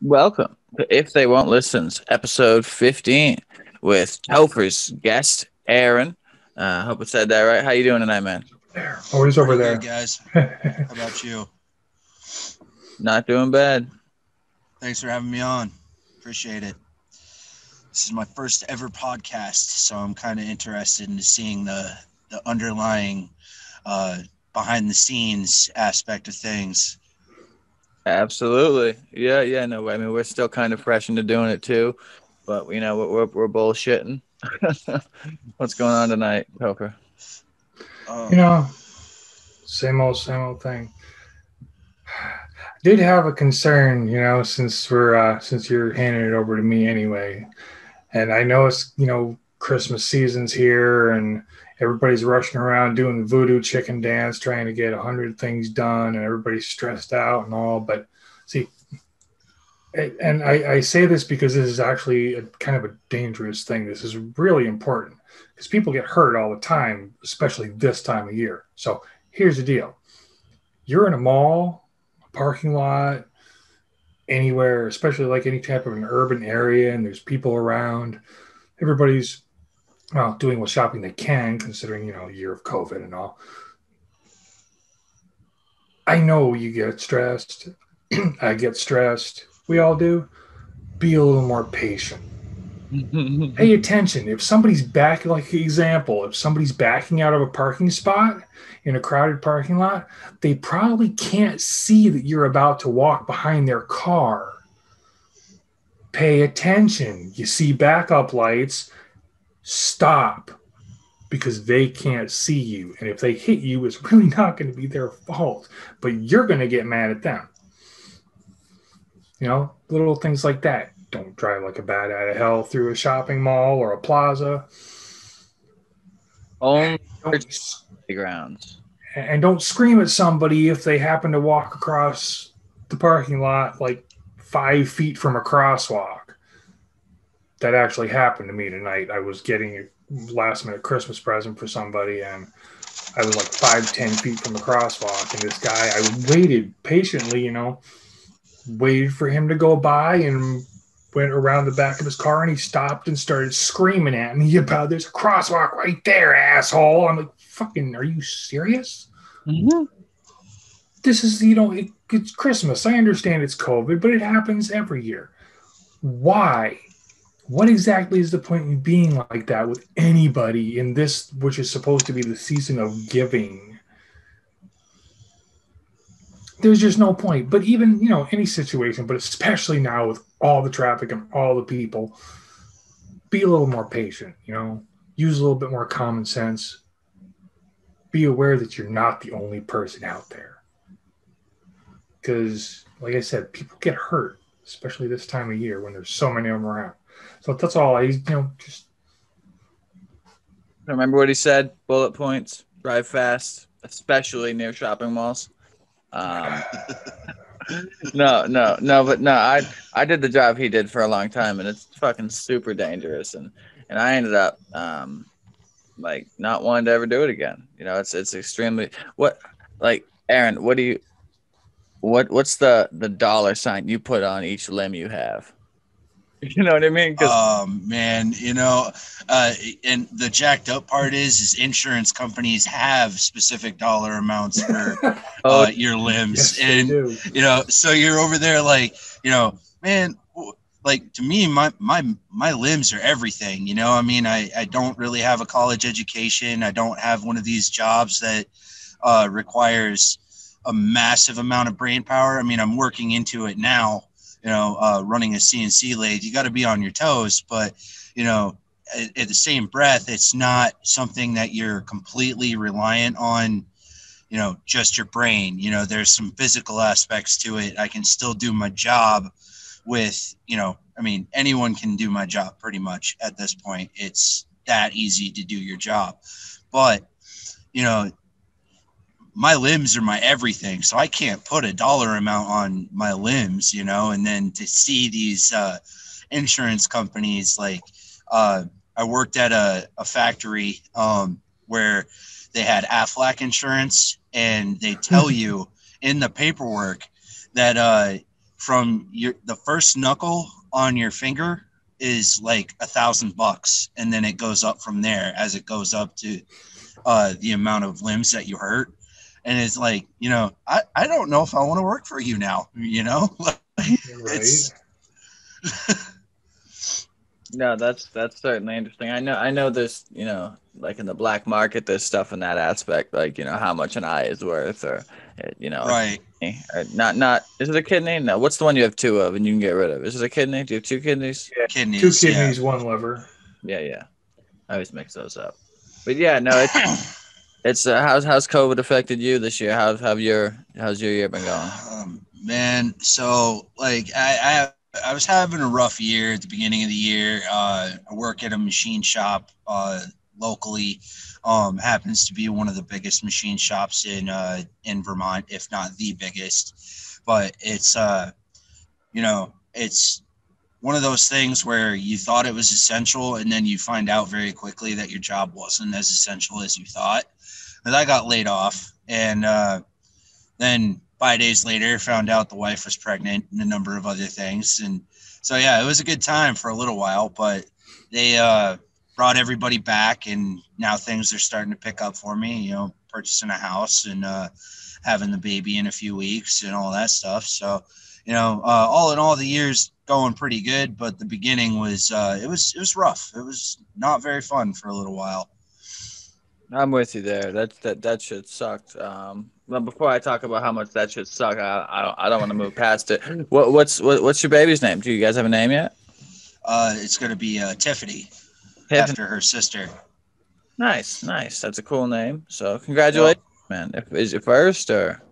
Welcome to If They Won't Listen's episode 15 with Topher's guest, Aaron. Hope I said that right. How you doing tonight, man? There. Oh, he's over there. Good, guys. How about you? Not doing bad. Thanks for having me on. Appreciate it. This is my first ever podcast, so I'm kind of interested in seeing the underlying behind the scenes aspect of things. Absolutely. Yeah. No, I mean, we're still kind of fresh into doing it too, but we're bullshitting. What's going on tonight, Topher? Same old thing. I did have a concern, since you're handing it over to me anyway, and I know it's Christmas season's here and everybody's rushing around doing the voodoo chicken dance, trying to get 100 things done, and everybody's stressed out and all. But see, and I say this because this is actually a kind of a dangerous thing. This is really important because people get hurt all the time, especially this time of year. So here's the deal. You're in a mall, a parking lot, anywhere, especially like any type of an urban area, and there's people around. Everybody's doing what shopping they can, considering, year of COVID and all. I know you get stressed. I get stressed. We all do. Be a little more patient. Pay attention. If somebody's backing out of a parking spot in a crowded parking lot, they probably can't see that you're about to walk behind their car. Pay attention. You see backup lights, stop, because they can't see you. And if they hit you, it's really not going to be their fault, but you're going to get mad at them. Little things like that. Don't drive like a bat out of hell through a shopping mall or a plaza. Only playgrounds. And don't scream at somebody if they happen to walk across the parking lot like 5 feet from a crosswalk. That actually happened to me tonight. I was getting a last-minute Christmas present for somebody, and I was like 5-10 feet from the crosswalk. And this guy, I waited patiently, waited for him to go by and went around the back of his car, and he stopped and started screaming at me about, there's a crosswalk right there, asshole. I'm like, fucking, are you serious? Mm-hmm. This is, it's Christmas. I understand it's COVID, but it happens every year. Why? What exactly is the point in being like that with anybody in this, which is supposed to be the season of giving? There's just no point. But even, any situation, but especially now with all the traffic and all the people, be a little more patient, use a little bit more common sense. Be aware that you're not the only person out there. Because, like I said, people get hurt, especially this time of year when there's so many of them around. So that's all just remember what he said. Bullet points. Drive fast, especially near shopping malls. No. I did the job he did for a long time, and it's fucking super dangerous. And I ended up not wanting to ever do it again. It's extremely Aaron. What's the dollar sign you put on each limb you have? You know what I mean? Man, and the jacked up part is insurance companies have specific dollar amounts for your limbs. Yes, and, they do. So you're over there man, to me, my limbs are everything, I don't really have a college education. I don't have one of these jobs that requires a massive amount of brain power. I'm working into it now. Running a CNC lathe, you got to be on your toes, but, at the same breath, it's not something that you're completely reliant on, just your brain. There's some physical aspects to it. I can still do my job with, anyone can do my job pretty much at this point. It's that easy to do your job, but, my limbs are my everything. So I can't put a dollar amount on my limbs, and then to see these insurance companies, I worked at a factory where they had Aflac insurance, and they tell you in the paperwork that from the first knuckle on your finger is like $1,000, and then it goes up from there as it goes up to the amount of limbs that you hurt. And it's like, I don't know if I want to work for you now, Right. it's No, that's certainly interesting. I know there's, like in the black market, there's stuff in that aspect, like, how much an eye is worth, or, a right. kidney, or not. Is it a kidney? No. What's the one you have two of and you can get rid of? Is it a kidney? Do you have two kidneys? Yeah. Two Kidneys, yeah. kidneys, one liver. Yeah, yeah. I always mix those up. But yeah, no, it's how's COVID affected you this year? How's your year been going? Man, so like I was having a rough year at the beginning of the year. I work at a machine shop locally. Happens to be one of the biggest machine shops in Vermont, if not the biggest. But it's one of those things where you thought it was essential, and then you find out very quickly that your job wasn't as essential as you thought. But I got laid off, and then 5 days later, found out the wife was pregnant and a number of other things. And so, yeah, it was a good time for a little while, but they brought everybody back, and now things are starting to pick up for me, purchasing a house and having the baby in a few weeks and all that stuff. So, all in all, the year's going pretty good, but the beginning was it was rough. It was not very fun for a little while. I'm with you there. That shit sucked. Well, before I talk about how much that shit sucked, I don't want to move past it. What's your baby's name? Do you guys have a name yet? It's going to be Tiffany Tiffany. after her sister. Nice, nice. That's a cool name. So Yep. congratulations, man. Is it first or?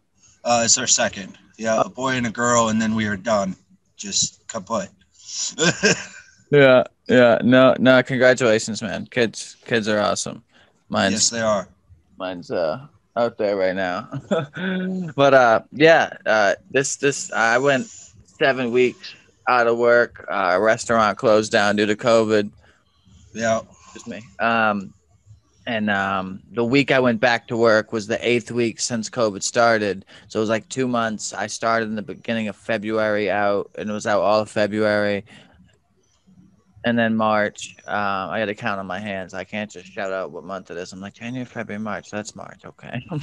It's our second. Yeah, a boy and a girl, and then we are done. Just kaput. Yeah, yeah. No, no. Congratulations, man. Kids are awesome. Yes, Mine's they are. mine's out there right now. But yeah. This I went 7 weeks out of work. Restaurant closed down due to COVID. Yeah. Excuse me. And the week I went back to work was the 8th week since COVID started. So it was like 2 months. I started in the beginning of February out, and it was out all of February. And then March, I got to count on my hands. I can't just shout out what month it is. I'm like, January, February, March. That's March. Okay. I'm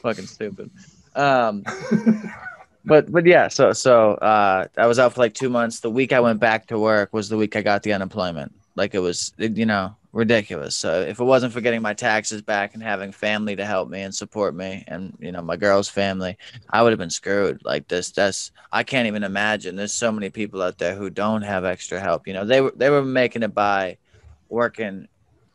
fucking stupid. Um, but yeah, so I was out for like 2 months. The week I went back to work was the week I got the unemployment. Like it was, ridiculous. So if it wasn't for getting my taxes back and having family to help me and support me, and my girl's family, I would have been screwed. Like that's I can't even imagine. There's so many people out there who don't have extra help. They were making it by working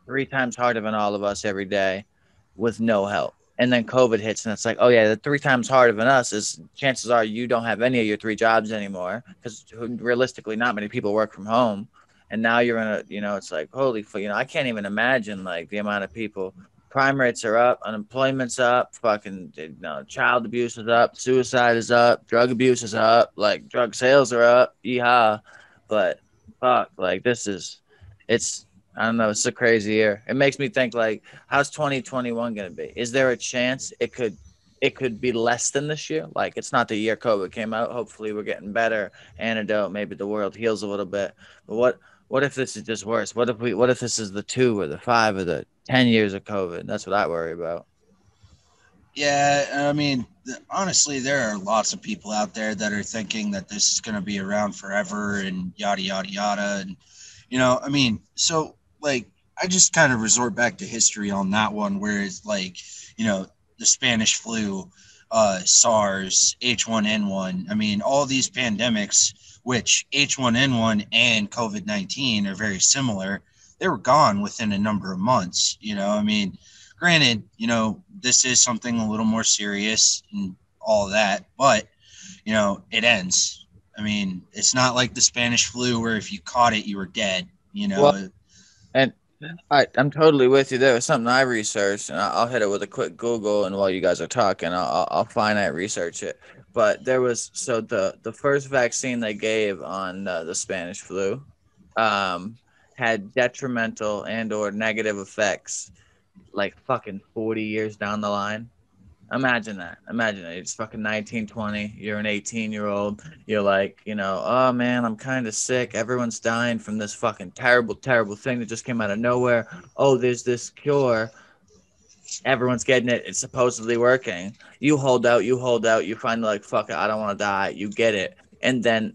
3 times harder than all of us every day with no help. And then COVID hits, and it's like, oh yeah, the 3 times harder than us is chances are you don't have any of your 3 jobs anymore, because realistically, not many people work from home. And now you're in it's like, holy fuck, I can't even imagine like the amount of people. Crime rates are up, unemployment's up, fucking, child abuse is up, suicide is up, drug abuse is up, like drug sales are up, yeehaw. But fuck, like it's I don't know. It's a crazy year. It makes me think like, how's 2021 going to be? Is there a chance it could be less than this year? Like it's not the year COVID came out. Hopefully we're getting better. Antidote. Maybe the world heals a little bit. But what if this is just worse? What if this is the 2 or the 5 or the 10 years of COVID? That's what I worry about. Yeah, I mean, honestly, there are lots of people out there that are thinking that this is going to be around forever and yada yada yada, and I mean, so like I just kind of resort back to history on that one, where it's like, the Spanish flu, SARS, H1N1. I mean, all these pandemics, which H1N1 and COVID-19 are very similar, they were gone within a number of months. I mean, granted, this is something a little more serious and all that, but it ends. I mean, it's not like the Spanish flu where if you caught it, you were dead. Well, and I'm totally with you. There was something I researched, and I'll hit it with a quick Google. And while you guys are talking, I'll finite research it. But there was the first vaccine they gave on the Spanish flu, um, had detrimental and or negative effects like fucking 40 years down the line. Imagine that. Imagine that. It's fucking 19, 20. You're an 18-year-old. You're like, oh man, I'm kind of sick. Everyone's dying from this fucking terrible, terrible thing that just came out of nowhere. Oh, there's this cure. Everyone's getting it. It's supposedly working. You hold out. You hold out. You finally like, fuck it. I don't want to die. You get it. And then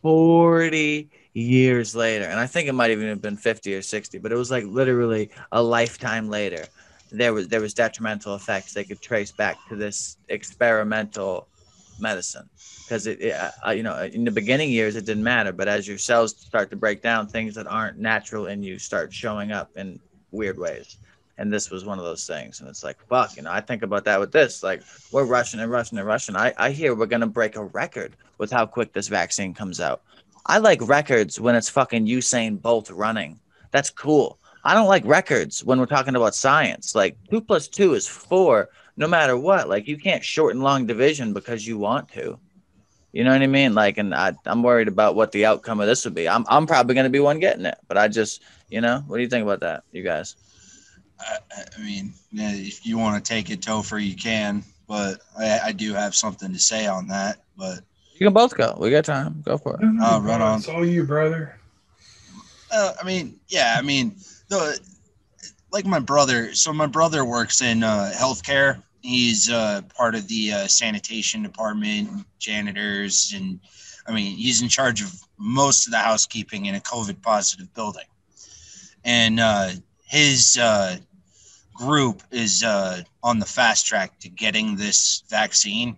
40 years later, and I think it might even have been 50 or 60, but it was like literally a lifetime later. There was detrimental effects they could trace back to this experimental medicine, because in the beginning years it didn't matter, but as your cells start to break down, things that aren't natural in you start showing up in weird ways. And this was one of those things. And it's like, fuck, I think about that with this. Like, we're rushing and rushing and rushing. I hear we're going to break a record with how quick this vaccine comes out. I like records when it's fucking Usain Bolt running. That's cool. I don't like records when we're talking about science. Like 2 + 2 is 4, no matter what. Like you can't shorten long division because you want to. You know what I mean? Like, and I'm worried about what the outcome of this would be. I'm probably going to be one getting it, but I just, what do you think about that, you guys? I mean, yeah, if you want to take it, Topher, you can. But I do have something to say on that. But you can both go. We got time. Go for it. No, right on. It's all you, brother. I mean, yeah. I mean, like my brother. So my brother works in healthcare. He's part of the sanitation department, janitors, and I mean, he's in charge of most of the housekeeping in a COVID positive building. And his group is on the fast track to getting this vaccine.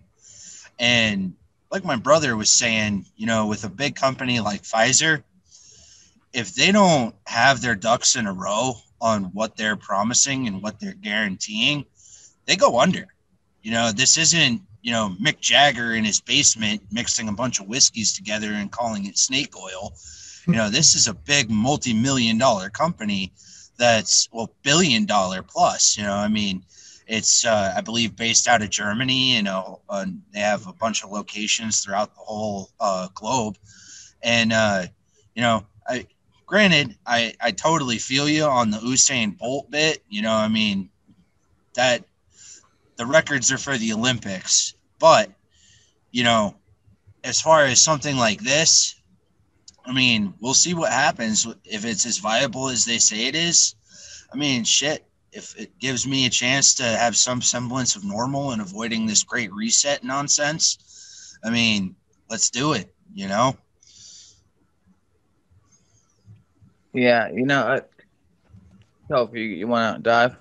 And like my brother was saying, with a big company like Pfizer, if they don't have their ducks in a row on what they're promising and what they're guaranteeing, they go under. This isn't, Mick Jagger in his basement mixing a bunch of whiskeys together and calling it snake oil. This is a big multi-million-dollar company that's, well, billion-dollar plus. I mean, it's, I believe, based out of Germany. They have a bunch of locations throughout the whole globe. And, granted, I totally feel you on the Usain Bolt bit. I mean, that the records are for the Olympics. But, as far as something like this, I mean, we'll see what happens if it's as viable as they say it is. I mean, shit, if it gives me a chance to have some semblance of normal and avoiding this great reset nonsense, I mean, let's do it, Yeah, so if you want to dive?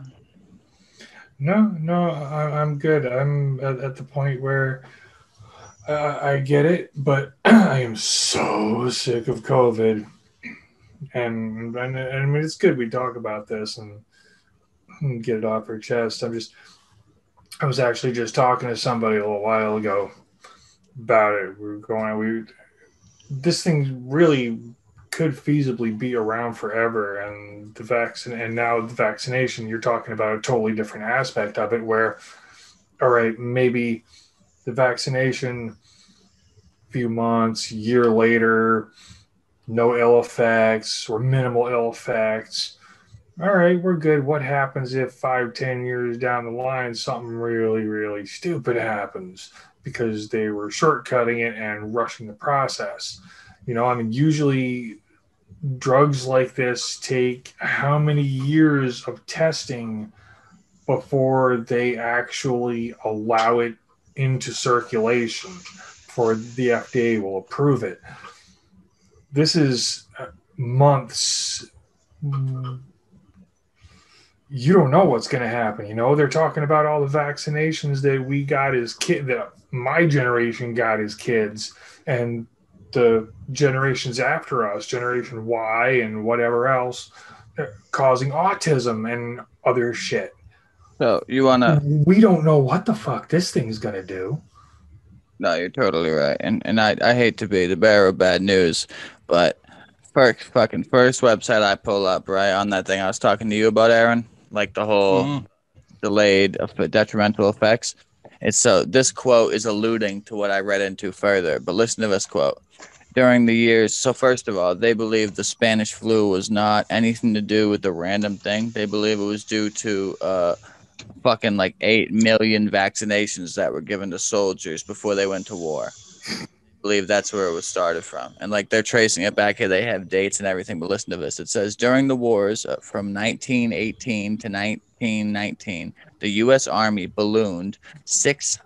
No, I'm good. I'm at the point where I get it, but I am so sick of COVID. And I mean, it's good we talk about this and get it off our chest. I was actually just talking to somebody a little while ago about it. This thing really could feasibly be around forever, and now the vaccination, you're talking about a totally different aspect of it where, all right, maybe the vaccination, few months, year later, no ill effects or minimal ill effects. All right, we're good. What happens if 5, 10 years down the line, something really, really stupid happens because they were shortcutting it and rushing the process? I mean, usually drugs like this take how many years of testing before they actually allow it into circulation, before the FDA will approve it? This is months. You don't know what's going to happen. They're talking about all the vaccinations that we got as kids, that my generation got as kids, and the generations after us, Generation Y and whatever else, causing autism and other shit. So you want to... We don't know what the fuck this thing's going to do. No, you're totally right. And I hate to be the bearer of bad news, but first website I pull up, right, on that thing I was talking to you about, Aaron, like the whole delayed detrimental effects. It's so this quote is alluding to what I read into further, but listen to this quote. During the years, so first of all, they believe the Spanish flu was not anything to do with the random thing. They believe it was due to fucking like 8 million vaccinations that were given to soldiers before they went to war. I believe that's where it was started from. And like they're tracing it back here. They have dates and everything. But listen to this. It says during the wars from 1918 to 1919, the U.S. Army ballooned 6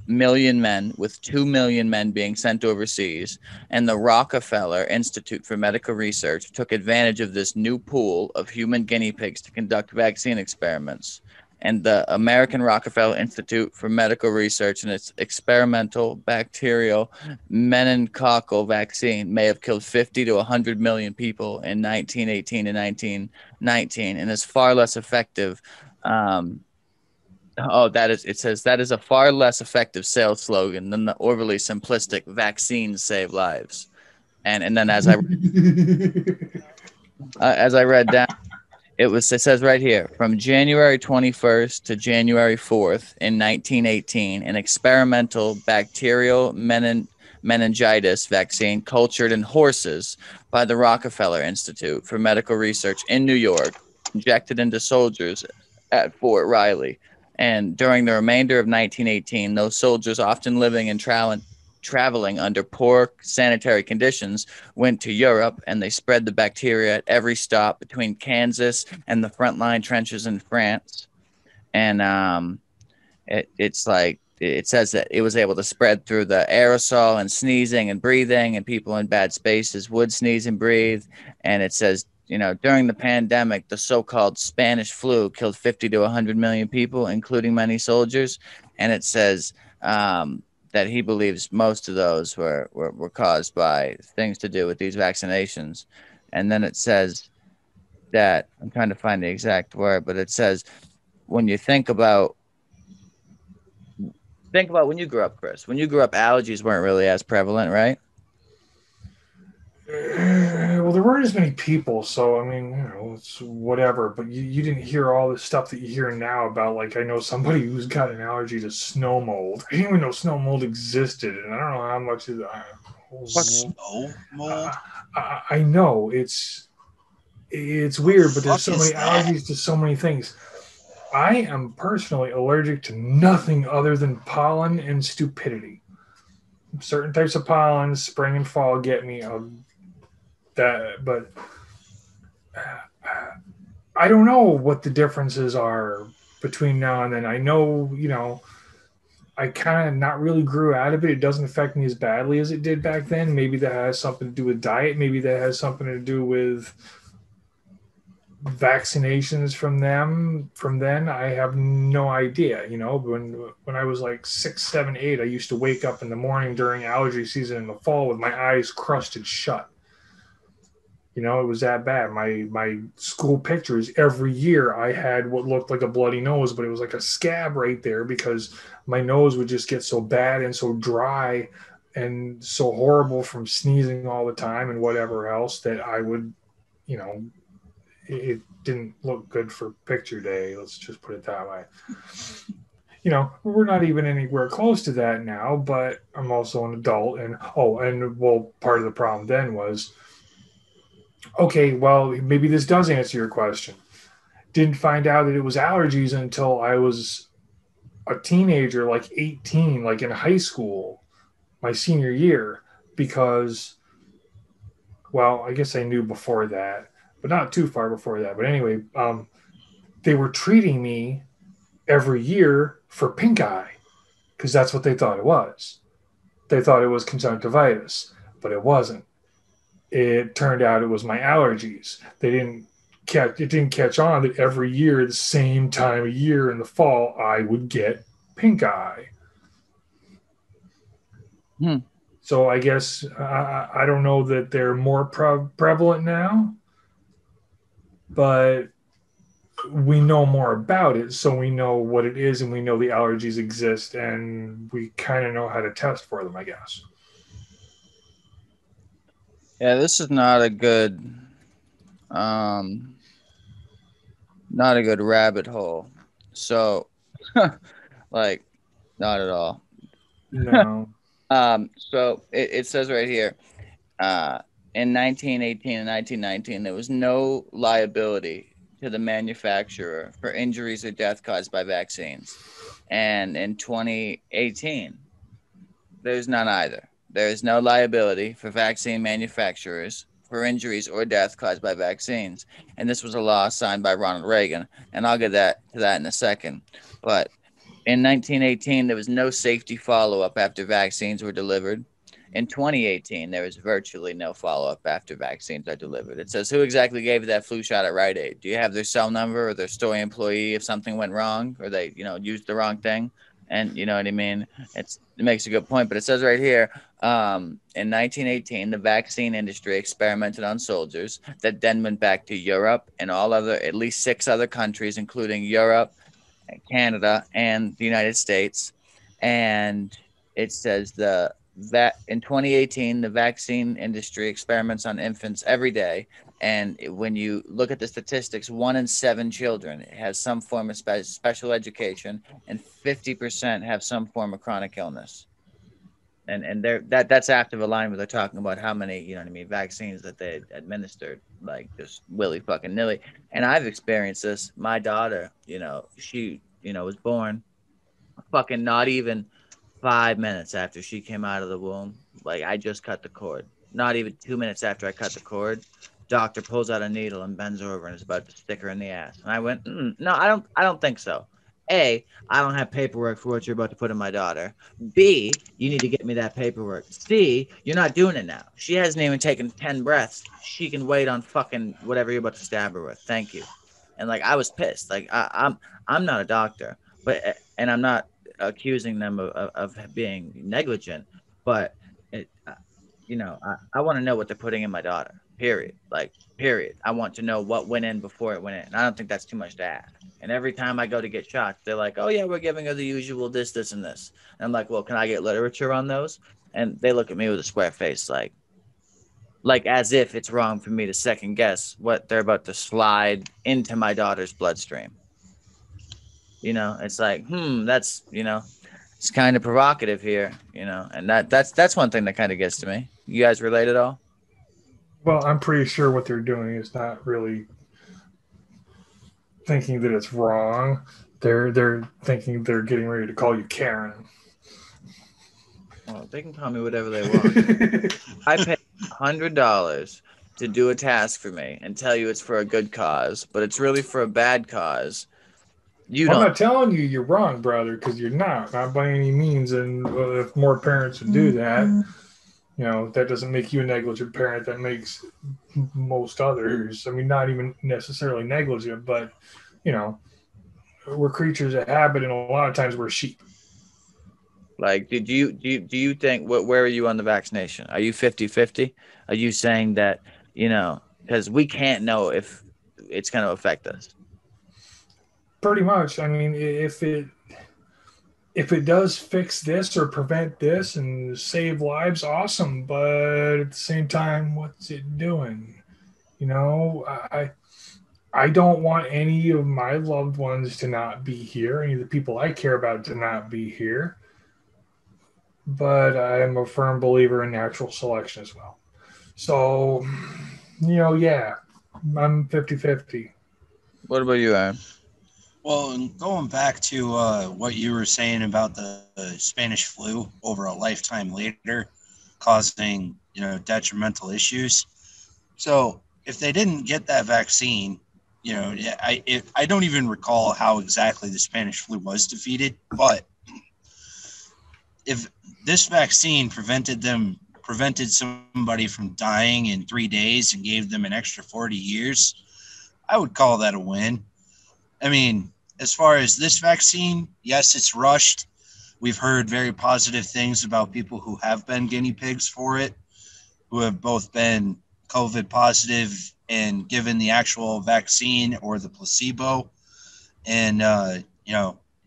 million men, with 2 million men being sent overseas. And the Rockefeller Institute for Medical Research took advantage of this new pool of human guinea pigs to conduct vaccine experiments. And the American Rockefeller Institute for Medical Research and its experimental bacterial meningococcal vaccine may have killed 50 to 100 million people in 1918 to 1919 and is far less effective. It says that is a far less effective sales slogan than the overly simplistic vaccines save lives. And then as I read down, it says right here, from January 21st to January 4th in 1918, an experimental bacterial meningitis vaccine cultured in horses by the Rockefeller Institute for Medical Research in New York, injected into soldiers at Fort Riley. And during the remainder of 1918, those soldiers, often living and traveling under poor sanitary conditions, went to Europe, and they spread the bacteria at every stop between Kansas and the frontline trenches in France. And it's like it says that it was able to spread through the aerosol and sneezing and breathing, and people in bad spaces would sneeze and breathe. And it says, during the pandemic, the so-called Spanish flu killed 50 to 100 million people, including many soldiers. And it says that he believes most of those were caused by things to do with these vaccinations. And then it says that, I'm trying to find the exact word, but it says, when you think about when you grew up, Chris, when you grew up, allergies weren't really as prevalent, right? Well, there weren't as many people, so I mean, it's whatever. But you didn't hear all the stuff that you hear now about. Like, I know somebody who's got an allergy to snow mold. I didn't even know snow mold existed, and I don't know how much of that. Snow mold? I know it's weird, but there's so many allergies to so many things. I am personally allergic to nothing other than pollen and stupidity. Certain types of pollen, spring and fall, get me. But I don't know what the differences are between now and then. I know, I kind of not really grew out of it. It doesn't affect me as badly as it did back then. Maybe that has something to do with diet. Maybe that has something to do with vaccinations from then. I have no idea. When I was like 6, 7, 8, I used to wake up in the morning during allergy season in the fall with my eyes crusted shut. It was that bad. My school pictures, every year I had what looked like a bloody nose, but it was like a scab right there because my nose would just get so bad and so dry and so horrible from sneezing all the time and whatever else that I would, it didn't look good for picture day. Let's just put it that way. We're not even anywhere close to that now, but I'm also an adult. And part of the problem then was, okay, well, maybe this does answer your question. Didn't find out that it was allergies until I was a teenager, like 18, like in high school, my senior year, because, well, I guess I knew before that, but not too far before that. But anyway, they were treating me every year for pink eye because that's what they thought it was. They thought it was conjunctivitis, but it wasn't. It turned out it was my allergies. It didn't catch on that every year, the same time of year in the fall, I would get pink eye. So I guess I don't know that they're more prevalent now, but we know more about it, so we know what it is, and we know the allergies exist, and we kind of know how to test for them, I guess. Yeah, this is not a good rabbit hole. So like, not at all. No. So it says right here, in 1918 and 1919, there was no liability to the manufacturer for injuries or death caused by vaccines. And in 2018, there's none either. There is no liability for vaccine manufacturers for injuries or death caused by vaccines. And this was a law signed by Ronald Reagan. And I'll get to that in a second. But in 1918, there was no safety follow-up after vaccines were delivered. In 2018, there was virtually no follow-up after vaccines are delivered. It says, who exactly gave you that flu shot at Rite Aid? Do you have their cell number or their store employee if something went wrong or they, used the wrong thing? And you know what I mean? It makes a good point, but it says right here, in 1918, the vaccine industry experimented on soldiers that then went back to Europe and at least 6 other countries, including Europe, Canada, and the United States. And it says that in 2018, the vaccine industry experiments on infants every day. And when you look at the statistics, 1 in 7 children has some form of special education, and 50% have some form of chronic illness. And that's after the line where they're talking about how many, vaccines that they administered, like just willy fucking nilly. And I've experienced this. My daughter, she, was born fucking not even 5 minutes after she came out of the womb. Like, I just cut the cord. Not even 2 minutes after I cut the cord, doctor pulls out a needle and bends over and is about to stick her in the ass. And I went, no, I don't think so. A, I don't have paperwork for what you're about to put in my daughter. B, you need to get me that paperwork. C, you're not doing it now. She hasn't even taken 10 breaths. She can wait on fucking whatever you're about to stab her with. Thank you. And like, I was pissed. Like, I'm not a doctor, and I'm not accusing them of being negligent, but I want to know what they're putting in my daughter. Period. Like, period. I want to know what went in before it went in. And I don't think that's too much to ask. And every time I go to get shots, they're like, "Oh yeah, we're giving her the usual this, and this." And I'm like, "Well, can I get literature on those?" And they look at me with a square face, like as if it's wrong for me to second guess what they're about to slide into my daughter's bloodstream. It's like, that's, it's kind of provocative here, and that's one thing that kind of gets to me. You guys relate at all? Well, I'm pretty sure what they're doing is not really thinking that it's wrong. They're thinking they're getting ready to call you Karen. Well, they can call me whatever they want. I pay $100 to do a task for me and tell you it's for a good cause, but it's really for a bad cause. I'm not telling you you're wrong, brother, because you're not by any means. And if more parents would do that, that doesn't make you a negligent parent. That makes most others. I mean, not even necessarily negligent, but we're creatures of habit, and a lot of times we're sheep. Like, do you think, where are you on the vaccination? Are you 50-50? Are you saying that, because we can't know if it's going to affect us? Pretty much. I mean, if it does fix this or prevent this and save lives, awesome. But at the same time, what's it doing? I don't want any of my loved ones to not be here, any of the people I care about to not be here. But I am a firm believer in natural selection as well. So, yeah, I'm 50-50. What about you, Aaron? Well, going back to what you were saying about the Spanish flu over a lifetime later causing, detrimental issues. So if they didn't get that vaccine, I don't even recall how exactly the Spanish flu was defeated, but if this vaccine prevented somebody from dying in 3 days and gave them an extra 40 years, I would call that a win. I mean, as far as this vaccine, yes, it's rushed. We've heard very positive things about people who have been guinea pigs for it, who have both been COVID positive and given the actual vaccine or the placebo. And,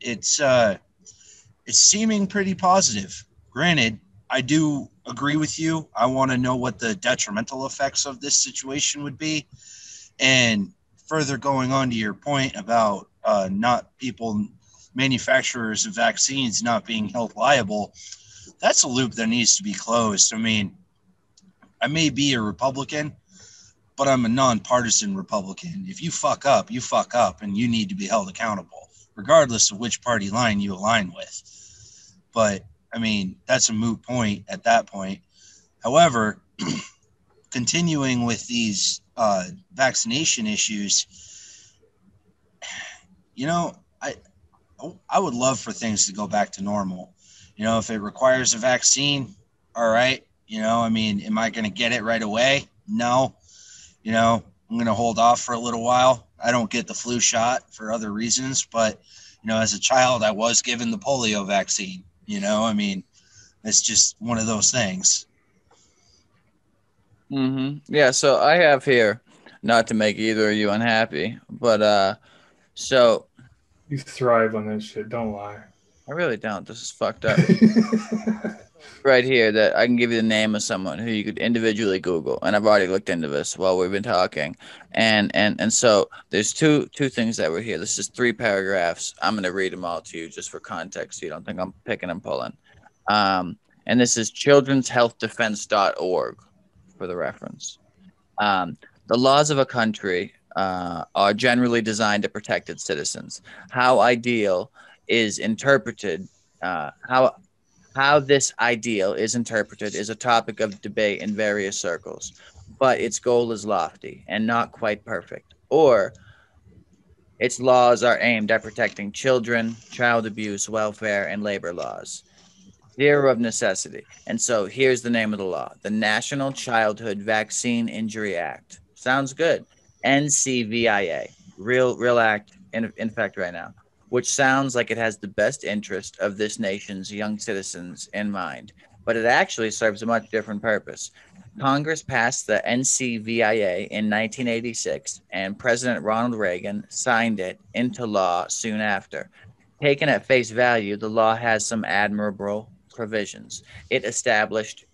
it's seeming pretty positive. Granted, I do agree with you. I want to know what the detrimental effects of this situation would be. And further going on to your point about manufacturers of vaccines not being held liable, that's a loop that needs to be closed. I mean, I may be a Republican, but I'm a nonpartisan Republican. If you fuck up, and you need to be held accountable, regardless of which party line you align with. But I mean, that's a moot point at that point. However, continuing with these vaccination issues, you know, I would love for things to go back to normal. You know, if it requires a vaccine, all right. You know, I mean, am I going to get it right away? No. You know, I'm going to hold off for a little while. I don't get the flu shot for other reasons, but, you know, as a child, I was given the polio vaccine. You know, I mean, it's just one of those things. Yeah, so I have here, not to make either of you unhappy, but so You thrive on this shit. Don't lie. I really don't. This is fucked up. Right here that I can give you the name of someone who you could individually Google, and I've already looked into this while we've been talking, and so there's two things that were here. This is 3 paragraphs. I'm gonna read them all to you just for context, so you don't think I'm picking and pulling. And this is children'shealthdefense.org for the reference. The laws of a country are generally designed to protect its citizens. How ideal is interpreted, how this ideal is interpreted is a topic of debate in various circles, but its goal is lofty and not quite perfect, or its laws are aimed at protecting children, child abuse, welfare, and labor laws. Zero of necessity. And so here's the name of the law: the National Childhood Vaccine Injury Act. Sounds good. NCVIA. Real act in effect right now, which sounds like it has the best interest of this nation's young citizens in mind, but it actually serves a much different purpose. Congress passed the NCVIA in 1986, and President Ronald Reagan signed it into law soon after. Taken at face value, the law has some admirable provisions. It established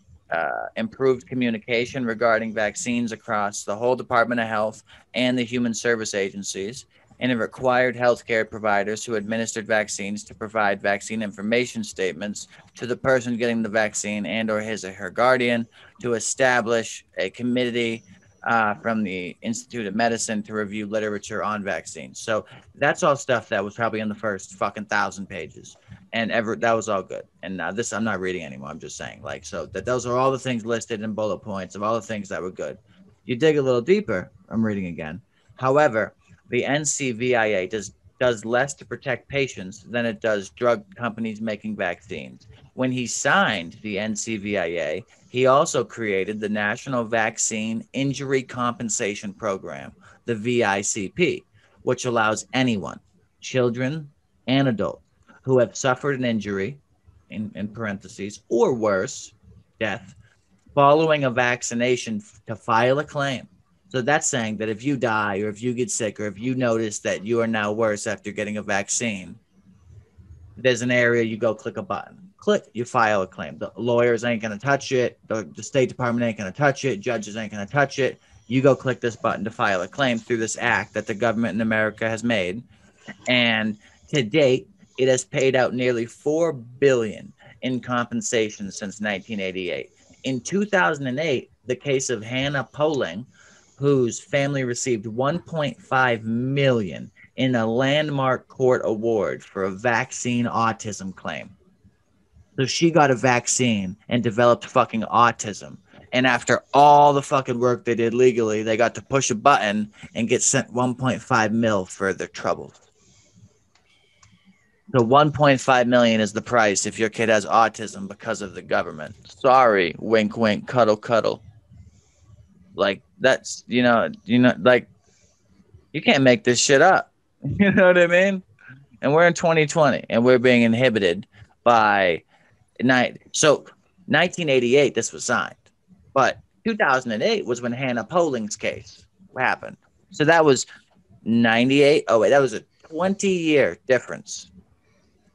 improved communication regarding vaccines across the whole Department of Health and the Human Service agencies, and it required healthcare providers who administered vaccines to provide vaccine information statements to the person getting the vaccine and or his or her guardian, to establish a committee from the Institute of Medicine to review literature on vaccines. So that's all stuff that was probably in the first fucking 1,000 pages, and that was all good. And now this I'm not reading anymore. I'm just saying, like, so that those are all the things listed in bullet points of all the things that were good. You dig a little deeper. I'm reading again. However, the NCVIA does less to protect patients than it does drug companies making vaccines. When he signed the NCVIA, he also created the National Vaccine Injury Compensation Program, the VICP, which allows anyone, children and adults, who have suffered an injury, in parentheses, or worse, death, following a vaccination to file a claim. So that's saying that if you die or if you get sick or if you notice that you are now worse after getting a vaccine, there's an area you go click a button. Click, you file a claim. The lawyers ain't going to touch it. The State Department ain't going to touch it. Judges ain't going to touch it. You go click this button to file a claim through this act that the government in America has made. And to date, it has paid out nearly $4 billion in compensation since 1988. In 2008, the case of Hannah Poling, whose family received 1.5 million in a landmark court award for a vaccine autism claim. So she got a vaccine and developed fucking autism. And after all the fucking work they did legally, they got to push a button and get sent 1.5 mil for their troubles. So 1.5 million is the price if your kid has autism because of the government. Sorry, wink, wink, cuddle, cuddle. Like that's like you can't make this shit up. You know what I mean? And we're in 2020, and we're being inhibited by night. So 1988, this was signed, but 2008 was when Hannah Poling's case happened. So that was 98. Oh wait, that was a 20-year difference.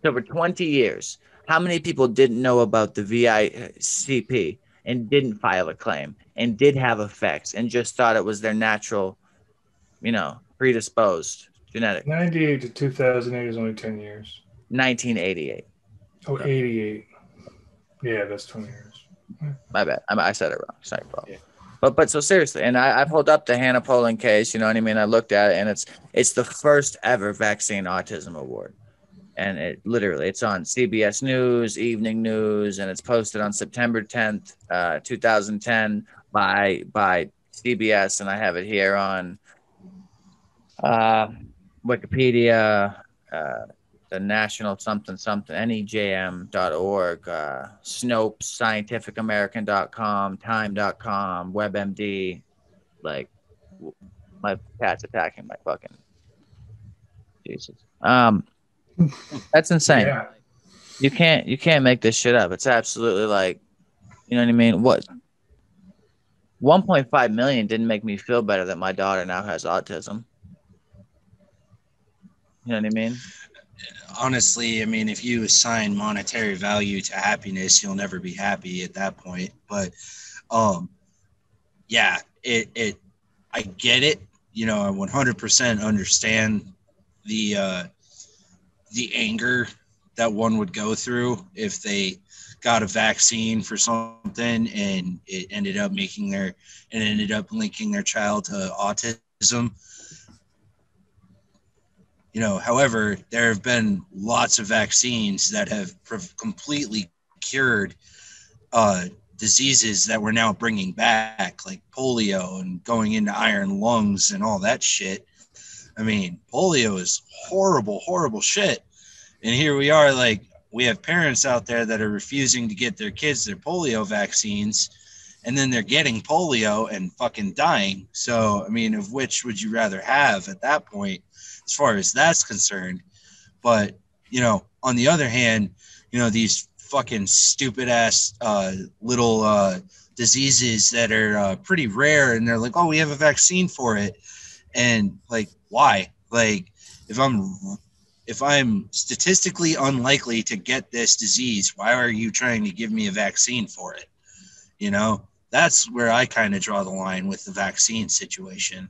So for 20 years, how many people didn't know about the VICP and didn't file a claim and did have effects and just thought it was their natural, predisposed genetic? 98 to 2008 is only 10 years. 1988. Oh, 88. Yeah, that's 20 years. My bad. I said it wrong. Sorry, Paul. Yeah. But so seriously, and I pulled up the Hannah Poland case, you know what I mean? I looked at it, and it's the first ever vaccine autism award. And it literally it's on CBS News, Evening News, and it's posted on September 10th, 2010 by CBS, and I have it here on uh, Wikipedia, the National something something, nejm.org, Snopes, scientificamerican.com, time.com, WebMD. Like, my cat's attacking my fucking Jesus. That's insane. Yeah. You can't make this shit up. It's absolutely like, you know what I mean? What 1.5 million didn't make me feel better that my daughter now has autism. You know what I mean? Honestly, I mean, if you assign monetary value to happiness, you'll never be happy at that point. But um, yeah, I get it. You know, I 100% understand the the anger that one would go through if they got a vaccine for something and it ended up linking their child to autism. You know, however, there have been lots of vaccines that have completely cured diseases that we're now bringing back, like polio and going into iron lungs and all that shit. I mean, polio is horrible, horrible shit. And here we are, like, we have parents out there that are refusing to get their kids their polio vaccines, and then they're getting polio and fucking dying. So, I mean, of which would you rather have at that point, as far as that's concerned? But, you know, on the other hand, you know, these fucking stupid ass little diseases that are pretty rare, and they're like, oh, we have a vaccine for it. And like, why? Like, if I'm statistically unlikely to get this disease, why are you trying to give me a vaccine for it? You know, that's where I kind of draw the line with the vaccine situation.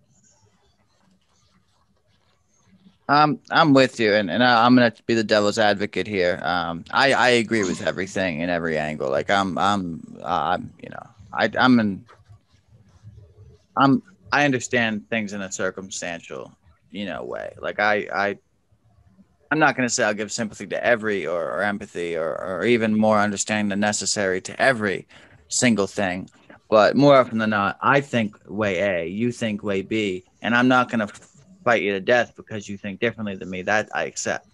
I'm with you, and I'm gonna be the devil's advocate here. I agree with everything in every angle. Like I'm you know, I'm in I'm I understand things in a circumstantial, you know, way. Like I'm not going to say I'll give sympathy to every or empathy or even more understanding than necessary to every single thing. But more often than not, I think way A, you think way B, and I'm not going to fight you to death because you think differently than me. That I accept.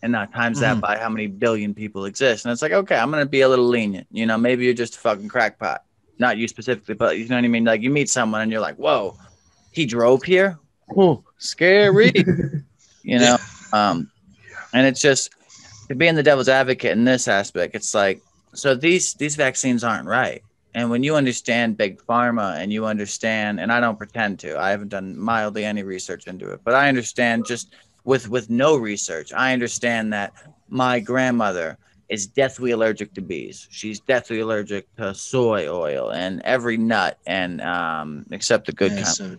And not times that Mm-hmm. by how many billion people exist. And it's like, okay, I'm going to be a little lenient. You know, maybe you're just a fucking crackpot. Not you specifically, but you know what I mean? Like you meet someone and you're like, whoa, he drove here? Oh, scary. You Yeah. know? Um, and it's just to be in the devil's advocate in this aspect, it's like so these vaccines aren't right. And when you understand big pharma and you understand, and I don't pretend to, I haven't done mildly any research into it, but I understand just with no research, I understand that my grandmother is deathly allergic to bees. She's deathly allergic to soy oil and every nut and except the good Yeah. kind So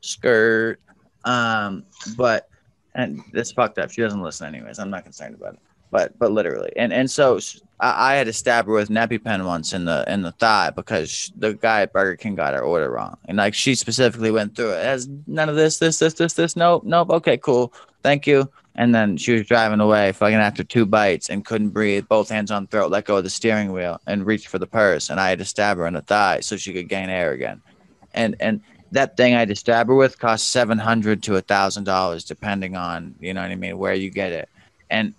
skirt. But and it's fucked up. She doesn't listen anyways. I'm not concerned about it. But literally, and so I had to stab her with an EpiPen once in the thigh because the guy at Burger King got her order wrong, and like she specifically went through it. It has none of this. Nope, nope. Okay, cool. Thank you. And then she was driving away, fucking after 2 bites and couldn't breathe, both hands on throat, let go of the steering wheel, and reached for the purse. And I had to stab her in the thigh so she could gain air again. And that thing I had to stab her with cost $700 to $1,000 depending on you know what I mean where you get it, and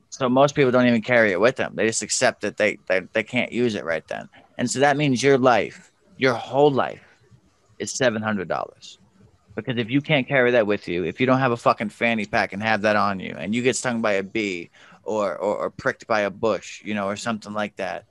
so most people don't even carry it with them. They just accept that they can't use it right then, and so that means your life, your whole life, is $700. Because if you can't carry that with you, if you don't have a fucking fanny pack and have that on you, and you get stung by a bee or pricked by a bush, you know, or something like that,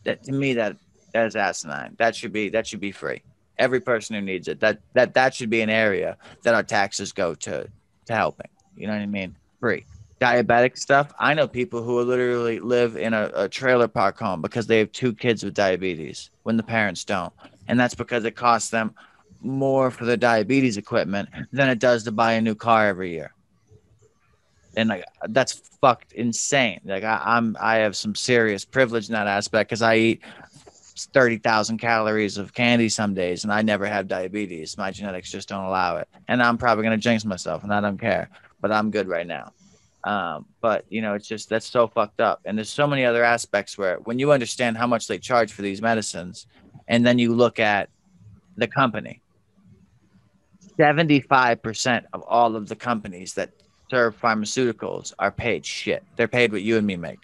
that to me that is asinine. That should be free. Every person who needs it. That should be an area that our taxes go to helping. You know what I mean? Free. Diabetic stuff. I know people who literally live in a trailer park home because they have 2 kids with diabetes when the parents don't. And that's because it costs them more for the diabetes equipment than it does to buy a new car every year. And like that's fucked insane. Like I have some serious privilege in that aspect because I eat 30,000 calories of candy some days, and I never have diabetes. My genetics just don't allow it. And I'm probably going to jinx myself, and I don't care, but I'm good right now. But you know, it's just, that's so fucked up. And there's so many other aspects where when you understand how much they charge for these medicines, and then you look at the company, 75% of all of the companies that serve pharmaceuticals are paid shit. They're paid what you and me make,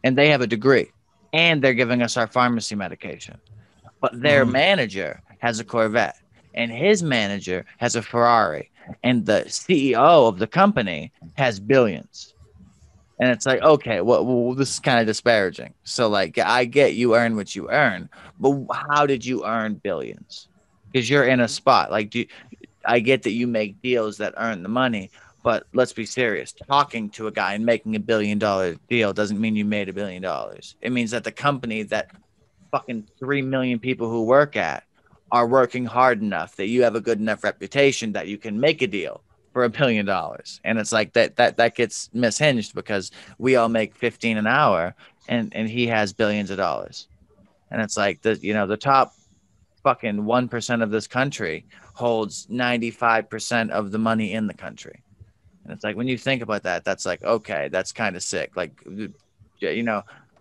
and they have a degree, and they're giving us our pharmacy medication. But their manager has a Corvette, and his manager has a Ferrari, and the CEO of the company has billions. And it's like, okay, well, this is kind of disparaging. So, like, I get you earn what you earn, but how did you earn billions? Because you're in a spot. Like, I get that you make deals that earn the money, but let's be serious. Talking to a guy and making $1 billion deal doesn't mean you made $1 billion. It means that the company that fucking 3 million people who work at are working hard enough that you have a good enough reputation that you can make a deal for $1 billion. And it's like that gets mishinged because we all make 15 an hour, and he has billions of dollars. And it's like, the top fucking 1% of this country holds 95% of the money in the country. And it's like, when you think about that, that's like, okay, that's kind of sick. Like,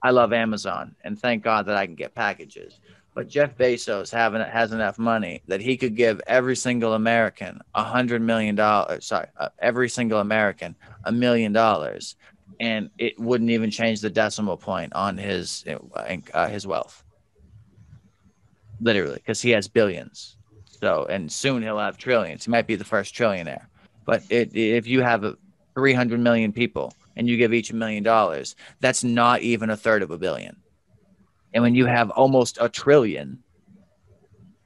I love Amazon, and thank God that I can get packages. But Jeff Bezos has enough money that he could give every single American $100 million. Sorry, every single American $1 million, and it wouldn't even change the decimal point on his wealth. Literally, because he has billions. So, and soon he'll have trillions. He might be the first trillionaire. But if you have 300 million people and you give each $1 million, that's not even a third of $1 billion. And when you have almost $1 trillion,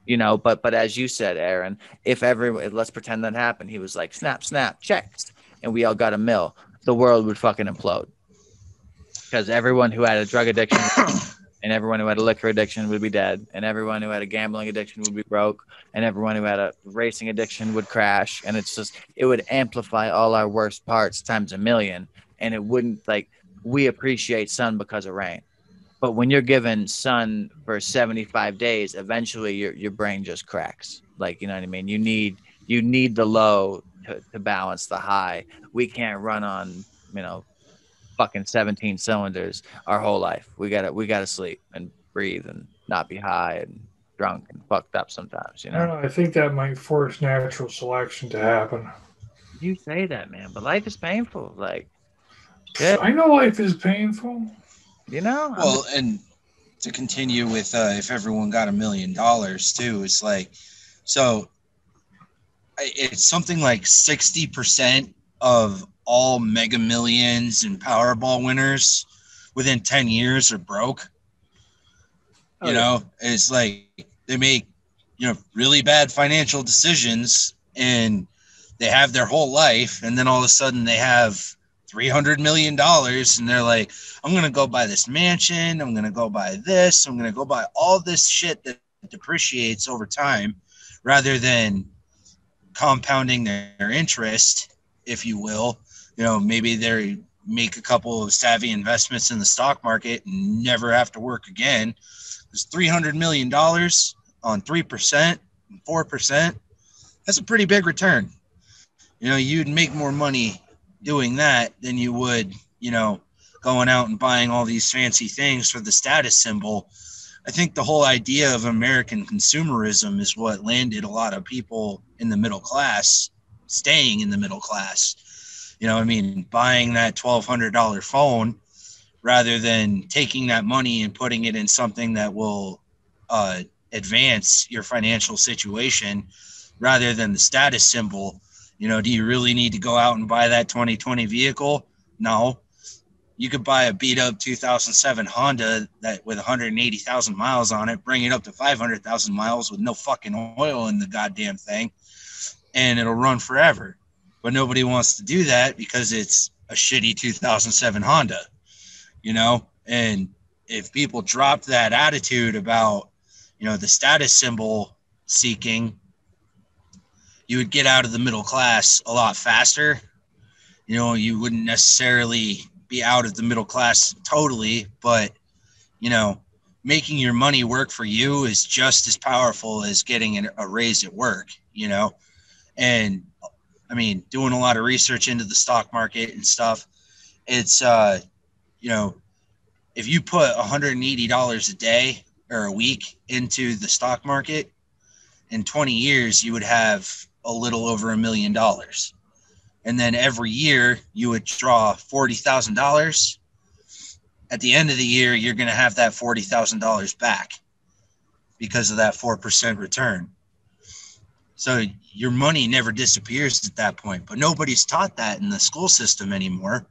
but as you said, Aaron, let's pretend that happened. He was like, snap, checks, and we all got $1 million, the world would fucking implode. Because everyone who had a drug addiction and everyone who had a liquor addiction would be dead, and everyone who had a gambling addiction would be broke, and everyone who had a racing addiction would crash. And it would amplify all our worst parts times 1 million. And it wouldn't, like, we appreciate sun because of rain. But when you're given sun for 75 days, eventually your brain just cracks. Like, you know what I mean? You need the low to balance the high. We can't run on, fucking 17 cylinders our whole life. We gotta sleep and breathe and not be high and drunk and fucked up sometimes. I don't know. I think that might force natural selection to happen. You say that, man, but life is painful. Like, shit. I know life is painful. Well, and to continue with if everyone got $1 million too, it's like, so it's something like 60% of all Mega Millions and Powerball winners within 10 years are broke. It's like they make, really bad financial decisions, and they have their whole life, and then all of a sudden they have $300 million, and they're like, I'm going to go buy this mansion. I'm going to go buy this. I'm going to go buy all this shit that depreciates over time rather than compounding their interest, if you will. Maybe they make a couple of savvy investments in the stock market and never have to work again. There's $300 million on 3%, 4%. That's a pretty big return. You'd make more money doing that than you would, going out and buying all these fancy things for the status symbol. I think the whole idea of American consumerism is what landed a lot of people in the middle class staying in the middle class. Buying that $1,200 phone rather than taking that money and putting it in something that will advance your financial situation rather than the status symbol. Do you really need to go out and buy that 2020 vehicle? No. You could buy a beat up 2007 Honda that with 180,000 miles on it, bring it up to 500,000 miles with no fucking oil in the goddamn thing, and it'll run forever. But nobody wants to do that because it's a shitty 2007 Honda, and if people dropped that attitude about, the status symbol seeking, you would get out of the middle class a lot faster. You wouldn't necessarily be out of the middle class totally, but, making your money work for you is just as powerful as getting a raise at work, you know? And I mean, doing a lot of research into the stock market and stuff, it's, you know, if you put $180 a day or a week into the stock market, in 20 years, you would have a little over $1 million. And then every year you would draw $40,000. At the end of the year, you're going to have that $40,000 back because of that 4% return. So your money never disappears at that point, but nobody's taught that in the school system anymore.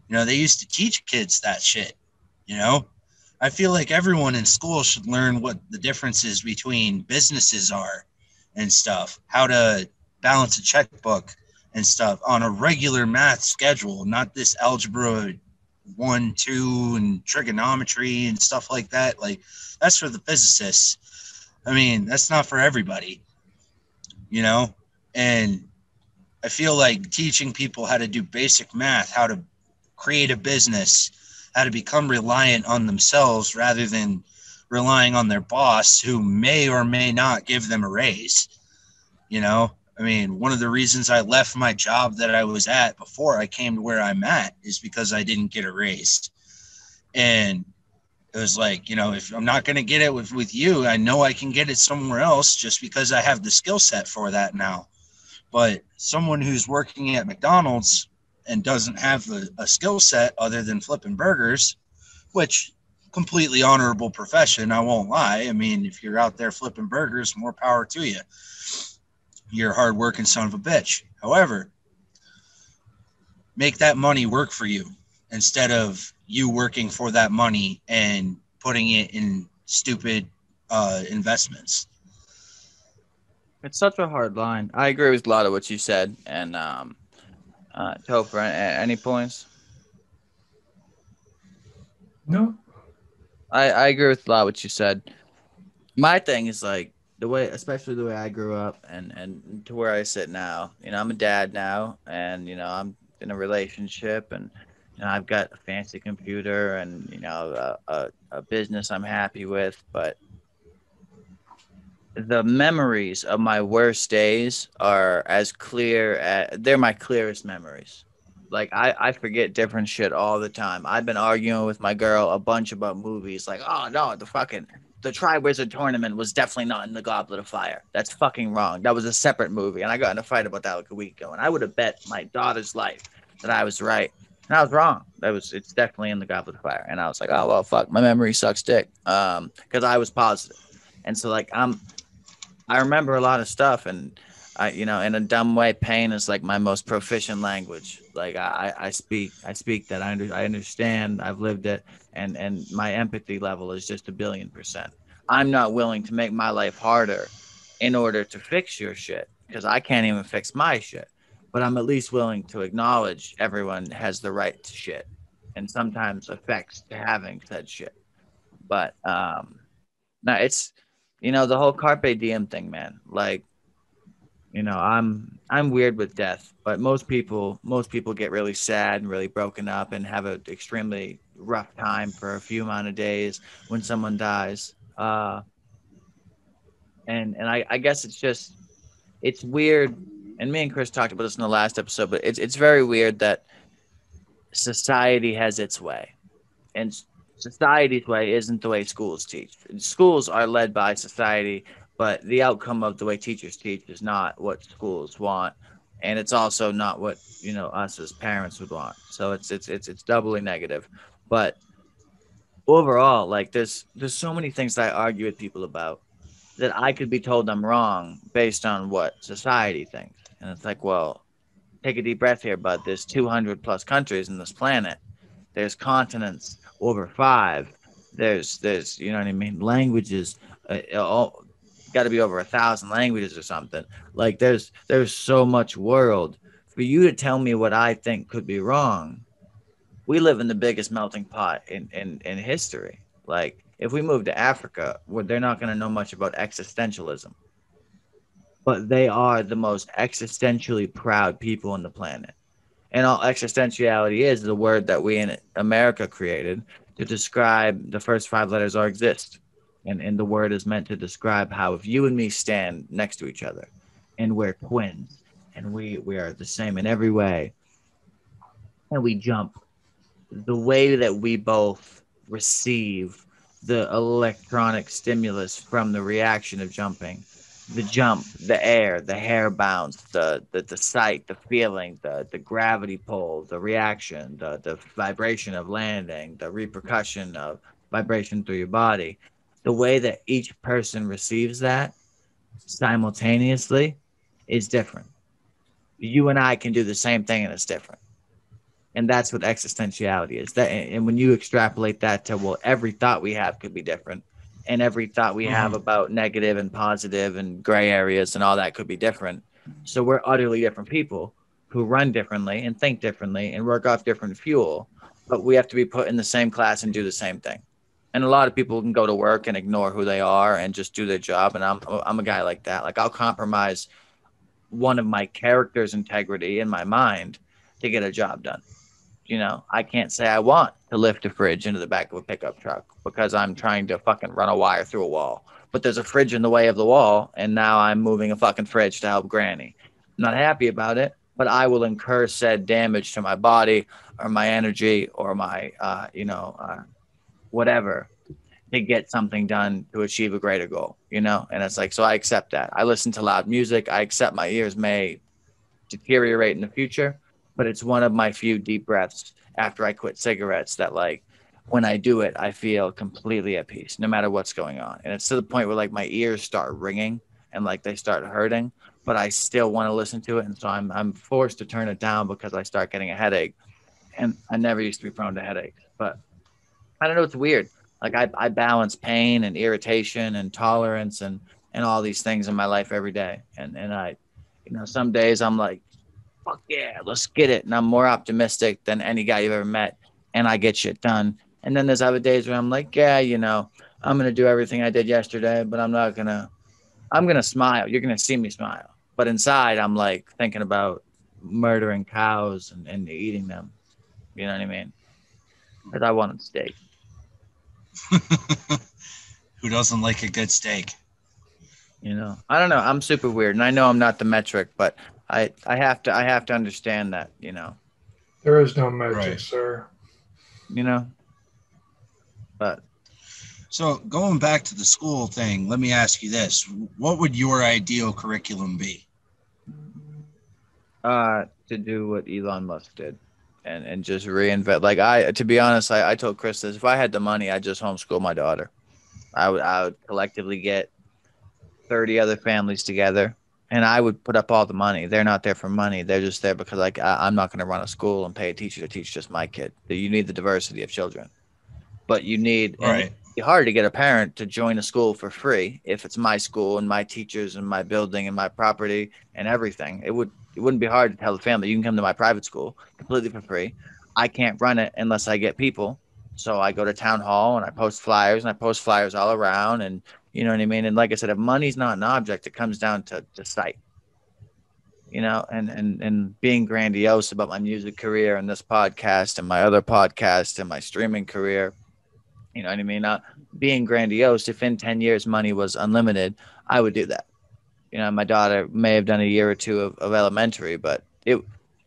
You know, they used to teach kids that shit, you know? I feel like everyone in school should learn what the differences between businesses are and stuff, how to balance a checkbook and stuff on a regular math schedule, not this algebra 1, 2, and trigonometry and stuff like that. Like, that's for the physicists. I mean, that's not for everybody, you know? And I feel like teaching people how to do basic math, how to create a business, how to become reliant on themselves rather than relying on their boss who may or may not give them a raise. You know, I mean, one of the reasons I left my job that I was at before I came to where I'm at is because I didn't get a raise. And it was like, you know, if I'm not going to get it with you, I know I can get it somewhere else just because I have the skill set for that now. But someone who's working at McDonald's and doesn't have a skill set other than flipping burgers, which completely honorable profession, I won't lie. I mean, if you're out there flipping burgers, more power to you. You're a hardworking son of a bitch. However, make that money work for you instead of you working for that money and putting it in stupid investments. It's such a hard line. I agree with a lot of what you said. And Topher, any points? No. I agree with a lot of what you said. My thing is like the way, especially the way I grew up and to where I sit now. You know, I'm a dad now, and you know, I'm in a relationship, and you know, I've got a fancy computer, and you know, a business I'm happy with. But the memories of my worst days are as clear they're my clearest memories. Like I forget different shit all the time. I've been arguing with my girl a bunch about movies. Like, oh no, the Tri-Wizard tournament was definitely not in the Goblet of Fire. That's fucking wrong. That was a separate movie, and I got in a fight about that like a week ago. And I would have bet my daughter's life that I was right, and I was wrong. It's definitely in the Goblet of Fire. And I was like, oh well, fuck, my memory sucks dick. Because I was positive, and so like I remember a lot of stuff, and I, you know, in a dumb way, pain is like my most proficient language. Like I speak that. I understand. I've lived it, and my empathy level is just 1,000,000,000%. I'm not willing to make my life harder in order to fix your shit because I can't even fix my shit. But I'm at least willing to acknowledge everyone has the right to shit, and sometimes affects to having said shit. But no, it's you know the whole carpe diem thing, man. Like you know, I'm weird with death, but most people get really sad and really broken up and have an extremely rough time for a few amount of days when someone dies. And I guess it's weird. And me and Chris talked about this in the last episode, but it's very weird that society has its way, and society's way isn't the way schools teach. Schools are led by society, but the outcome of the way teachers teach is not what schools want, and it's also not what you know us as parents would want. So it's doubly negative. But overall, like there's so many things that I argue with people about that I could be told I'm wrong based on what society thinks, and it's like, well, take a deep breath here, bud. There's 200 plus countries in this planet. There's continents over five. There's you know what I mean. Languages, all got to be over 1,000 languages or something. Like there's so much world for you to tell me what I think could be wrong. We live in the biggest melting pot in history. Like if we move to Africa, where they're not going to know much about existentialism, but they are the most existentially proud people on the planet. And all existentiality is the word that we in America created to describe the first 5 letters are exist. And the word is meant to describe how if you and me stand next to each other and we're twins and we are the same in every way and we jump, the way that we both receive the electronic stimulus from the reaction of jumping, the jump, the air, the hair bounce, the sight, the feeling, the gravity pull, the reaction, the vibration of landing, the repercussion of vibration through your body, the way that each person receives that simultaneously is different. You and I can do the same thing and it's different. And that's what existentiality is. That, and when you extrapolate that to, well, every thought we have could be different, and every thought we have about negative and positive and gray areas and all that could be different. So we're utterly different people who run differently and think differently and work off different fuel, but we have to be put in the same class and do the same thing. And a lot of people can go to work and ignore who they are and just do their job. And I'm a guy like that. Like, I'll compromise one of my character's integrity in my mind to get a job done. I can't say I want to lift a fridge into the back of a pickup truck because I'm trying to fucking run a wire through a wall. But there's a fridge in the way of the wall, and now I'm moving a fucking fridge to help Granny. I'm not happy about it, but I will incur said damage to my body or my energy or my, whatever to get something done to achieve a greater goal, And it's like, so I accept that. I listen to loud music. I accept my ears may deteriorate in the future, but it's one of my few deep breaths after I quit cigarettes that, like, when I do it, I feel completely at peace, no matter what's going on. And it's to the point where, like, my ears start ringing and, like, they start hurting, but I still want to listen to it. And so I'm forced to turn it down because I start getting a headache. And I never used to be prone to headaches, but I don't know. It's weird. Like, I balance pain and irritation and tolerance and all these things in my life every day. And I, some days I'm like, fuck yeah, let's get it. And I'm more optimistic than any guy you've ever met. And I get shit done. And then there's other days where I'm like, yeah, I'm going to do everything I did yesterday, but I'm going to smile. You're going to see me smile. But inside, I'm like thinking about murdering cows and eating them. You know what I mean? Because I wanted steak. Who doesn't like a good steak? I don't know. I'm super weird. And I know I'm not the metric, but I have to understand that, There is no metric, Right. sir. But so going back to the school thing, let me ask you this. What would your ideal curriculum be? to do what Elon Musk did and just reinvent. Like, to be honest, I told Chris this, if I had the money, I'd just homeschool my daughter. I would collectively get 30 other families together and I would put up all the money. They're not there for money. They're just there because, like, I'm not going to run a school and pay a teacher to teach just my kid. You need the diversity of children, but you need, Right. it's hard to get a parent to join a school for free if it's my school and my teachers and my building and my property and everything. It wouldn't be hard to tell the family you can come to my private school completely for free. I can't run it unless I get people. So I go to town hall and I post flyers all around, and you know what I mean? And like I said, if money's not an object, it comes down to sight, and being grandiose about my music career and this podcast and my other podcast and my streaming career. You know what I mean? Being grandiose, if in 10 years money was unlimited, I would do that. My daughter may have done a year or two of elementary, but to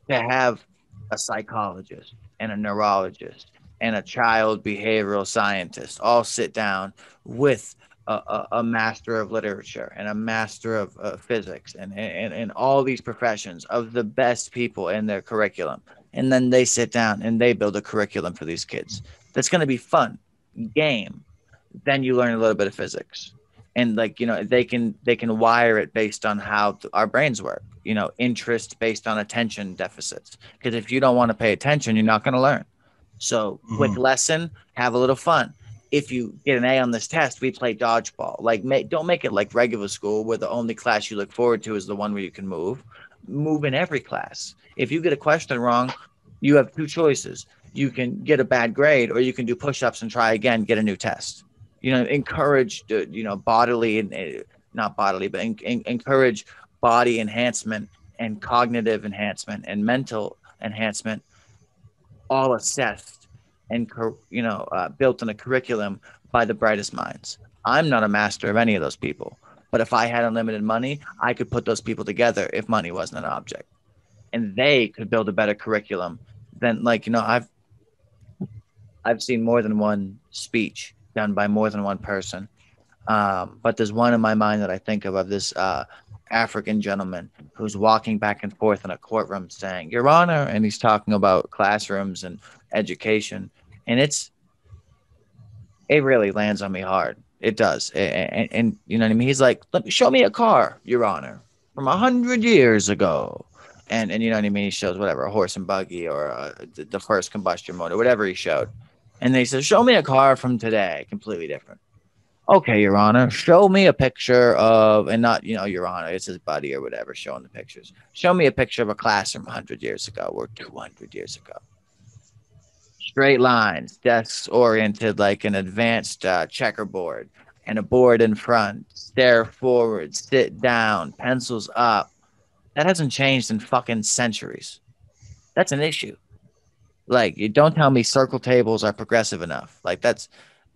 have a psychologist and a neurologist and a child behavioral scientist all sit down with a master of literature and a master of physics and all these professions of the best people in their curriculum. And then they sit down and they build a curriculum for these kids. That's going to be fun, game. Then you learn a little bit of physics. And, like, they can wire it based on how our brains work, interest based on attention deficits. Because if you don't want to pay attention, you're not going to learn. So quick lesson, have a little fun. If you get an A on this test, we play dodgeball. Like, don't make it like regular school where the only class you look forward to is the one where you can move in every class. If you get a question wrong, you have two choices. You can get a bad grade, or you can do push-ups and try again, get a new test. Encourage, bodily and not bodily, but encourage body enhancement and cognitive enhancement and mental enhancement, all assessed and built in a curriculum by the brightest minds. I'm not a master of any of those people, but if I had unlimited money, I could put those people together if money wasn't an object, and they could build a better curriculum than I've seen more than one speech done by more than one person. But there's one in my mind that I think of this African gentleman who's walking back and forth in a courtroom saying, "Your Honor," and he's talking about classrooms and education, and it really lands on me hard. It does, and you know what I mean. He's like, "Let me show me a car, Your Honor, from 100 years ago." And you know what I mean. He shows whatever, a horse and buggy or the first combustion motor, whatever he showed, and they said, "Show me a car from today, completely different." Okay, Your Honor, show me a picture of, and not, Your Honor, it's his buddy or whatever showing the pictures. Show me a picture of a classroom 100 years ago or 200 years ago. Straight lines, desks oriented like an advanced checkerboard, and a board in front. Stare forward, sit down, pencils up. That hasn't changed in fucking centuries. That's an issue. Like, you don't tell me circle tables are progressive enough. Like,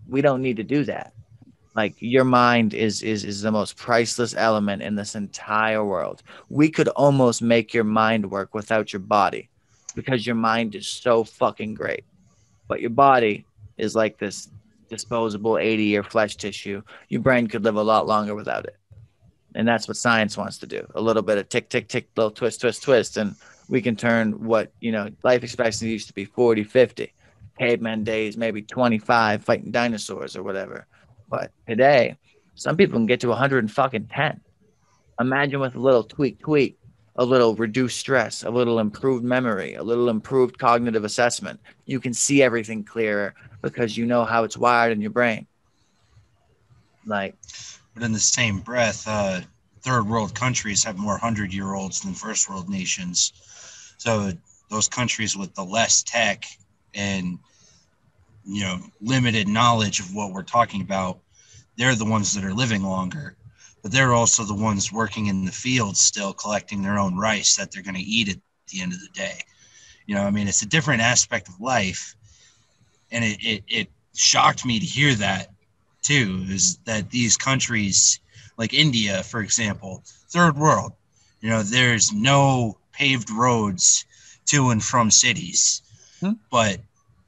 we don't need to do that. Like, your mind is the most priceless element in this entire world. We could almost make your mind work without your body because your mind is so fucking great. But your body is like this disposable 80-year flesh tissue. Your brain could live a lot longer without it. And that's what science wants to do. A little bit of tick, tick, tick, little twist, twist, twist. And we can turn what, life expectancy used to be 40, 50. Caveman days, maybe 25, fighting dinosaurs or whatever. But today, some people can get to 110. Imagine with a little tweak, a little reduced stress, a little improved memory, a little improved cognitive assessment. You can see everything clearer because you know how it's wired in your brain. Like, but in the same breath, third world countries have more 100-year-olds than first world nations. So those countries with the less tech and limited knowledge of what we're talking about, they're the ones that are living longer, but they're also the ones working in the fields still collecting their own rice that they're going to eat at the end of the day. It's a different aspect of life. And it shocked me to hear that too, is that these countries like India, for example, third world, there's no paved roads to and from cities, but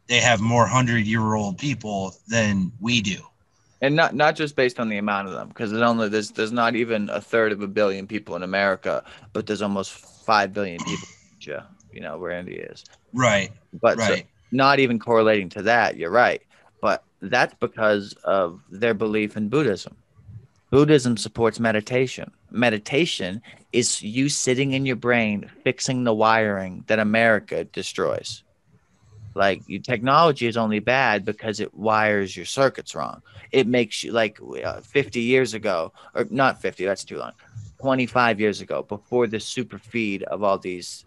they have more 100-year-old people than we do. And not just based on the amount of them, because there's not even a third of a billion people in America, but there's almost 5 billion people in Asia, where India is. Right. But right. So not even correlating to that, you're right. But that's because of their belief in Buddhism. Buddhism supports meditation. Meditation is you sitting in your brain fixing the wiring that America destroys. Like, technology is only bad because it wires your circuits wrong. It makes you, like, 50 years ago, or not 50, that's too long, 25 years ago, before the super feed of all these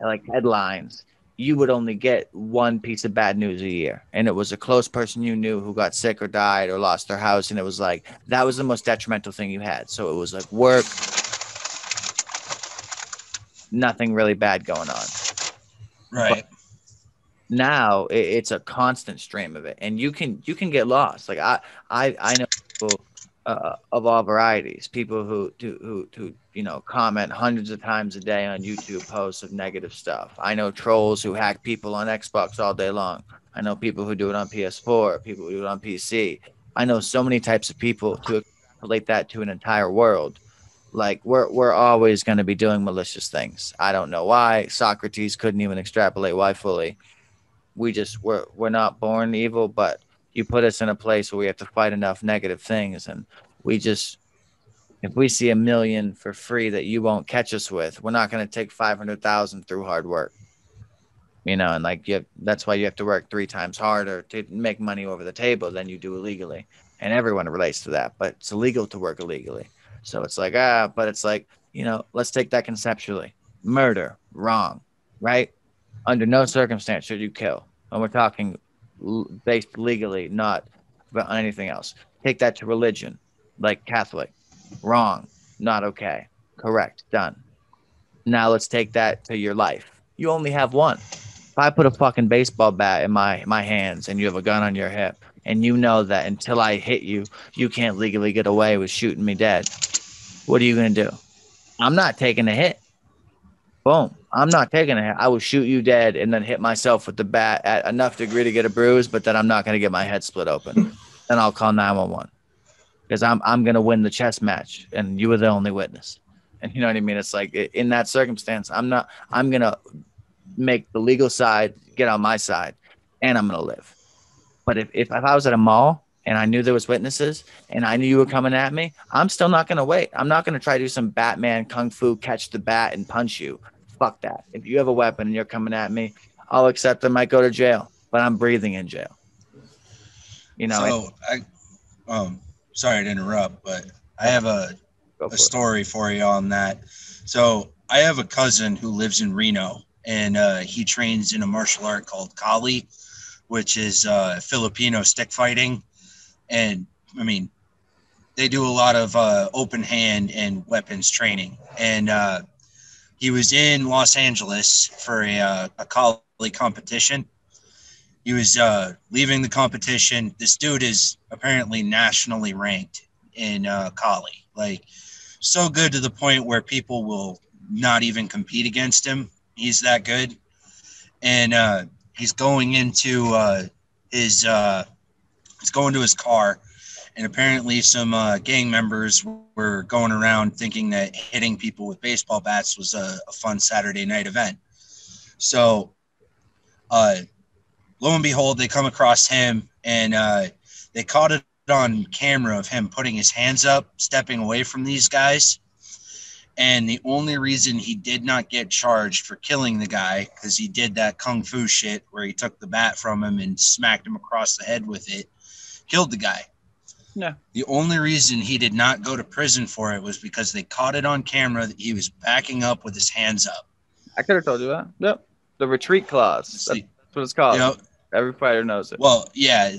like headlines, you would only get one piece of bad news a year, and it was a close person you knew who got sick or died or lost their house, and it was like that was the most detrimental thing you had. So it was like work, nothing really bad going on. Right. But now it's a constant stream of it, and you can get lost. Like I know people of all varieties, people who comment hundreds of times a day on YouTube posts of negative stuff. I know trolls who hack people on Xbox all day long. I know people who do it on PS4, people who do it on PC. I know so many types of people. To extrapolate that to an entire world, like we're always going to be doing malicious things. I don't know why. Socrates couldn't even extrapolate why fully. We're not born evil, but you put us in a place where we have to fight enough negative things, and if we see 1 million for free that you won't catch us with, we're not going to take 500,000 through hard work. And like that's why you have to work 3 times harder to make money over the table than you do illegally. And everyone relates to that, but it's illegal to work illegally. So it's like, but it's like, let's take that conceptually. Murder, wrong, right? Under no circumstance should you kill. And we're talking based legally, not about anything else. Take that to religion, like Catholic. Wrong, not okay. Correct, done. Now let's take that to your life. You only have one. If I put a fucking baseball bat in my hands and you have a gun on your hip and you know that until I hit you, you can't legally get away with shooting me dead, what are you going to do? I'm not taking a hit. Boom. I'm not taking a hit. I will shoot you dead and then hit myself with the bat at enough degree to get a bruise, but then I'm not going to get my head split open. Then I'll call 911 because I'm going to win the chess match and you were the only witness. And you know what I mean? It's like in that circumstance, I'm going to make the legal side get on my side and I'm going to live. But if I was at a mall and I knew there was witnesses and I knew you were coming at me, I'm still not going to wait. I'm not going to try to do some Batman kung fu, catch the bat and punch you. Fuck that. If you have a weapon and you're coming at me, I'll accept I might go to jail, but I'm breathing in jail. You know. So sorry to interrupt, but I have a story for you on that. So I have a cousin who lives in Reno, and he trains in a martial art called Kali, which is Filipino stick fighting. And I mean, they do a lot of open hand and weapons training. And he was in Los Angeles for a Kali competition. He was leaving the competition. This dude is apparently nationally ranked in Kali, like so good to the point where people will not even compete against him. He's that good. And he's going into his car, and apparently some gang members were going around thinking that hitting people with baseball bats was a fun Saturday night event. So lo and behold, they come across him, and they caught it on camera of him putting his hands up, stepping away from these guys. And the only reason he did not get charged for killing the guy, because he did that kung fu shit where he took the bat from him and smacked him across the head with it, killed the guy. Yeah. The only reason he did not go to prison for it was because they caught it on camera that he was backing up with his hands up. I could have told you that. Yep. The retreat clause. That's what it's called. You know, every fighter knows it. Well, yeah.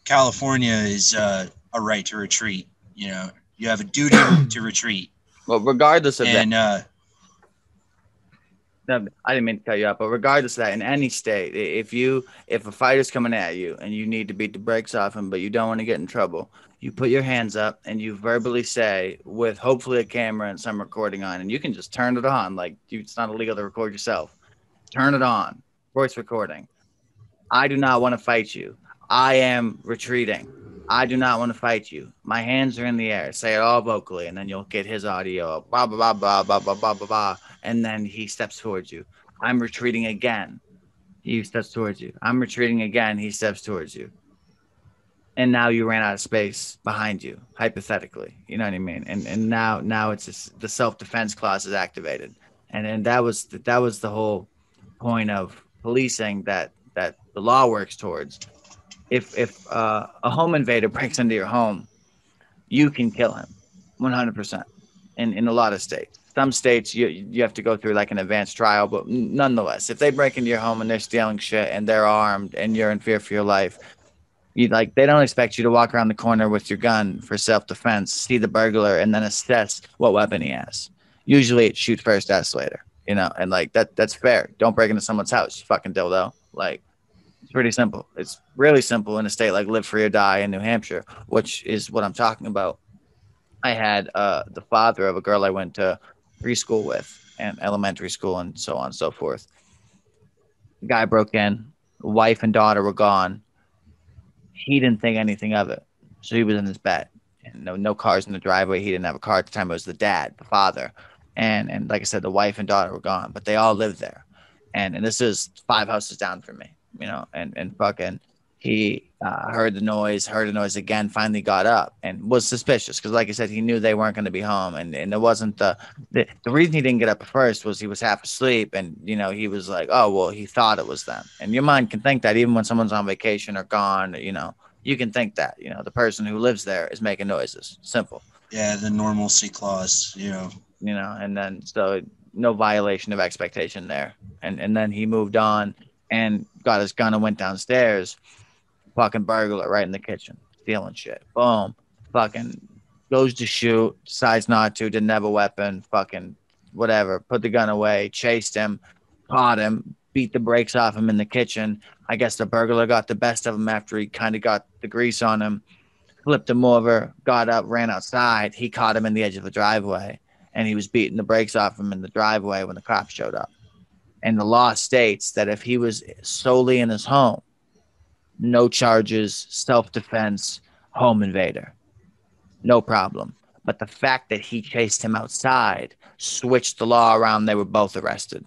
California is a right to retreat. You know, you have a duty to retreat. Well, regardless of that. I didn't mean to cut you off, but regardless of that, in any state, if a fighter's coming at you and you need to beat the brakes off him, but you don't want to get in trouble, you put your hands up and you verbally say, with hopefully a camera and some recording on, and you can just turn it on. Like, it's not illegal to record yourself. Turn it on. Voice recording. I do not want to fight you. I am retreating. I do not want to fight you. My hands are in the air. Say it all vocally, and then you'll get his audio. Blah, blah, blah, blah, blah, blah, blah, blah. And then he steps towards you. I'm retreating again. He steps towards you. I'm retreating again. He steps towards you. And now you ran out of space behind you, hypothetically. You know what I mean? And now it's just, the self-defense clause is activated. And that was the whole point of policing that the law works towards. If a home invader breaks into your home, you can kill him 100% in a lot of states. Some states you have to go through like an advanced trial, but nonetheless, if they break into your home and they're stealing shit and they're armed and you're in fear for your life, they don't expect you to walk around the corner with your gun for self-defense, see the burglar, and then assess what weapon he has. Usually it's shoot first, ask later, you know, and like that's fair. Don't break into someone's house, you fucking dildo. Like, it's pretty simple. It's really simple in a state like Live Free or Die in New Hampshire, which is what I'm talking about. I had the father of a girl I went to preschool with and elementary school and so on and so forth. The guy broke in. Wife and daughter were gone. He didn't think anything of it. So he was in his bed. And no cars in the driveway. He didn't have a car at the time. It was the dad, the father. And like I said, the wife and daughter were gone, but they all lived there. And this is 5 houses down from me. You know, and fucking he heard the noise again, finally got up and was suspicious because, like I said, he knew they weren't going to be home. And it wasn't the reason he didn't get up at first was he was half asleep. And, you know, he was like, oh, well, he thought it was them. And your mind can think that even when someone's on vacation or gone, you know, you can think that, you know, the person who lives there is making noises. Simple. Yeah, the normalcy clause, you know, and then so no violation of expectation there. And then he moved on and got his gun and went downstairs. Fucking burglar right in the kitchen, stealing shit. Boom. Fucking goes to shoot, decides not to, didn't have a weapon, fucking whatever. Put the gun away, chased him, caught him, beat the brakes off him in the kitchen. I guess the burglar got the best of him after he kind of got the grease on him, flipped him over, got up, ran outside. He caught him in the edge of the driveway, and he was beating the brakes off him in the driveway when the cops showed up. And the law states that if he was solely in his home, no charges, self-defense, home invader, no problem. But the fact that he chased him outside switched the law around. They were both arrested.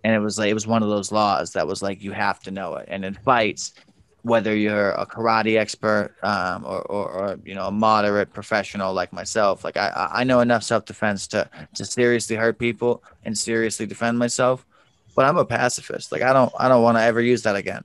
And it was one of those laws that was like, you have to know it. And in fights, whether you're a karate expert or a moderate professional like myself, like I know enough self-defense to seriously hurt people and seriously defend myself. But I'm a pacifist. Like I don't want to ever use that again.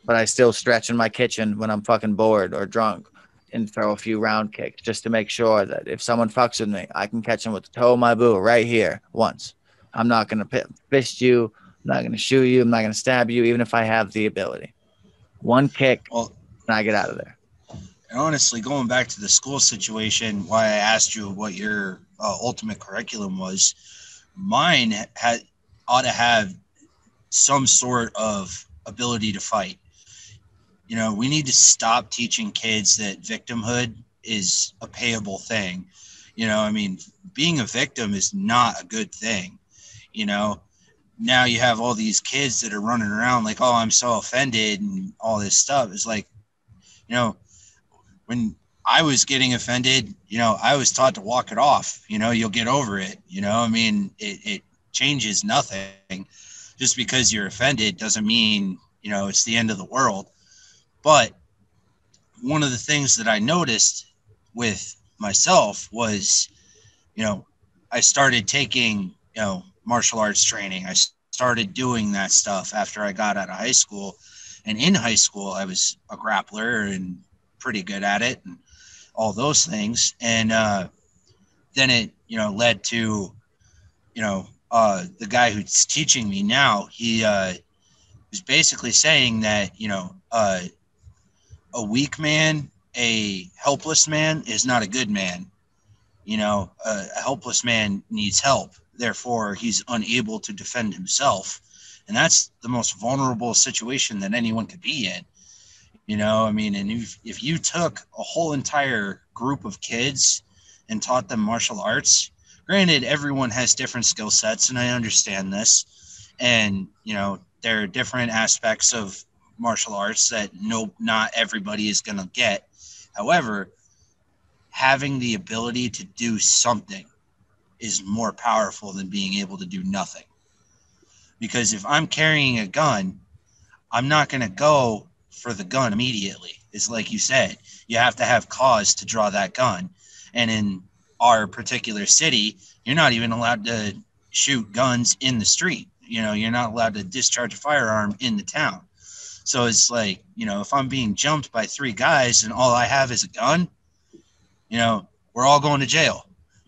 But I still stretch in my kitchen when I'm fucking bored or drunk and throw a few round kicks just to make sure that if someone fucks with me, I can catch them with the toe of my boot right here once. I'm not going to fist you. I'm not going to shoot you. I'm not going to stab you, even if I have the ability. One kick, and I get out of there. And honestly, going back to the school situation, why I asked you what your ultimate curriculum was, mine ought to have some sort of ability to fight. You know, we need to stop teaching kids that victimhood is a payable thing. You know, I mean, being a victim is not a good thing. You know, now you have all these kids that are running around like, oh, I'm so offended and all this stuff. It's like, you know, when I was getting offended, you know, I was taught to walk it off. You know, you'll get over it. You know, I mean, it changes nothing. Just because you're offended doesn't mean, you know, it's the end of the world. But one of the things that I noticed with myself was, you know, I started taking, you know, martial arts training. I started doing that stuff after I got out of high school. And in high school, I was a grappler and pretty good at it and all those things. And then it, you know, led to, you know, the guy who's teaching me now, he was basically saying that, you know, a weak man, a helpless man is not a good man. You know, a helpless man needs help. Therefore, he's unable to defend himself. And that's the most vulnerable situation that anyone could be in. You know, I mean, and if you took a whole entire group of kids and taught them martial arts, granted, everyone has different skill sets, and I understand this. And, you know, there are different aspects of martial arts that not everybody is going to get. However, having the ability to do something is more powerful than being able to do nothing. Because if I'm carrying a gun, I'm not going to go for the gun immediately. It's like you said, you have to have cause to draw that gun. And in our particular city, you're not even allowed to shoot guns in the street. You know, you're not allowed to discharge a firearm in the town. So it's like, you know, if I'm being jumped by 3 guys and all I have is a gun, you know, we're all going to jail,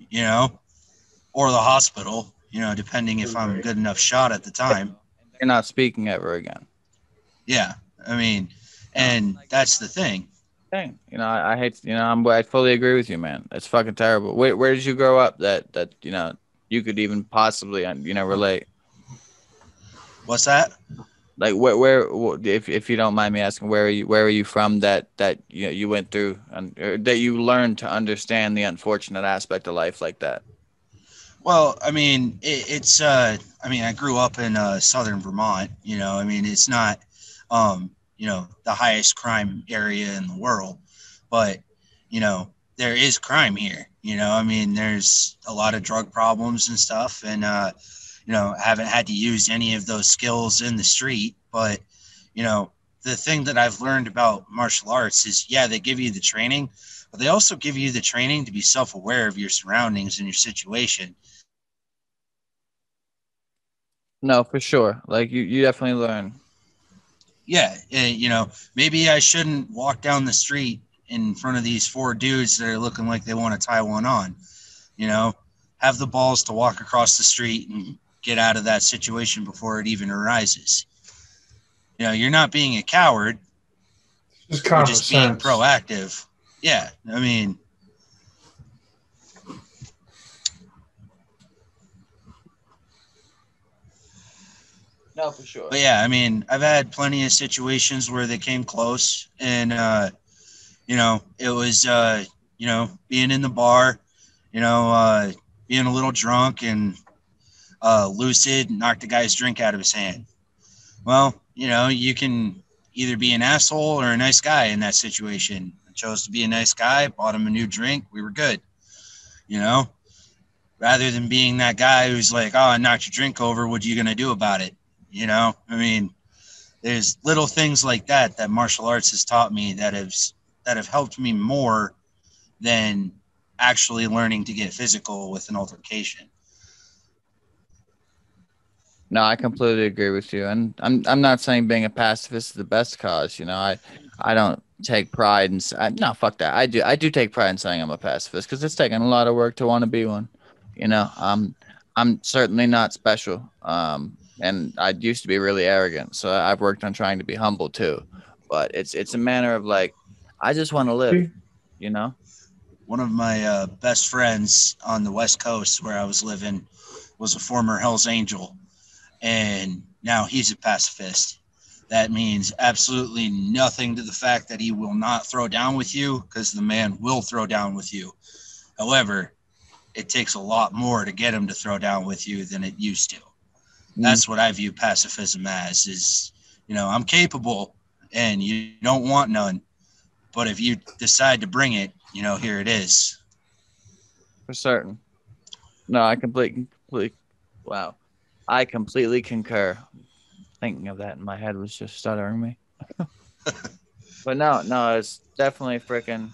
you know, or the hospital, you know, depending if I'm a good enough shot at the time. You're not speaking ever again. Yeah. I mean, and that's the thing. Dang. You know, I hate, you know, I fully agree with you, man. It's fucking terrible. Where did you grow up that, you know, you could even possibly, you know, relate? What's that? Like where if you don't mind me asking, where are you from that you know, you went through and that you learned to understand the unfortunate aspect of life like that? Well, I mean, it's I mean, I grew up in southern Vermont, you know, I mean, it's not you know, the highest crime area in the world, but you know, there is crime here, you know, I mean, there's a lot of drug problems and stuff, and you know, haven't had to use any of those skills in the street. But, you know, the thing that I've learned about martial arts is, yeah, they give you the training, but they also give you the training to be self-aware of your surroundings and your situation. No, for sure. Like you definitely learn. Yeah. And, you know, maybe I shouldn't walk down the street in front of these 4 dudes that are looking like they want to tie one on, you know, have the balls to walk across the street and get out of that situation before it even arises. You know, you're not being a coward. Just You're common just being sense. proactive. Yeah. I mean, No, for sure. But yeah, I mean, I've had plenty of situations where they came close, and it was being in the bar, being a little drunk and lucid, knocked a guy's drink out of his hand. Well, you can either be an asshole or a nice guy in that situation. I chose to be a nice guy, bought him a new drink, we were good, rather than being that guy who's like, oh, I knocked your drink over, what are you going to do about it? I mean, there's little things like that martial arts has taught me that have helped me more than actually learning to get physical with an altercation. No, I completely agree with you, and I'm not saying being a pacifist is the best cause. I don't take pride in no, fuck that. I do take pride in saying I'm a pacifist because it's taken a lot of work to want to be one. I'm certainly not special. And I used to be really arrogant, so I've worked on trying to be humble too. But it's a manner of like, I just want to live. One of my best friends on the West Coast where I was living was a former Hell's Angel, and now he's a pacifist. That means absolutely nothing to the fact that he will not throw down with you, because the man will throw down with you. However, it takes a lot more to get him to throw down with you than it used to. That's what I view pacifism as, is, I'm capable and you don't want none. But if you decide to bring it, here it is. For certain. No, I completely wow. I completely concur. Thinking of that in my head was just stuttering me. But no, it's definitely freaking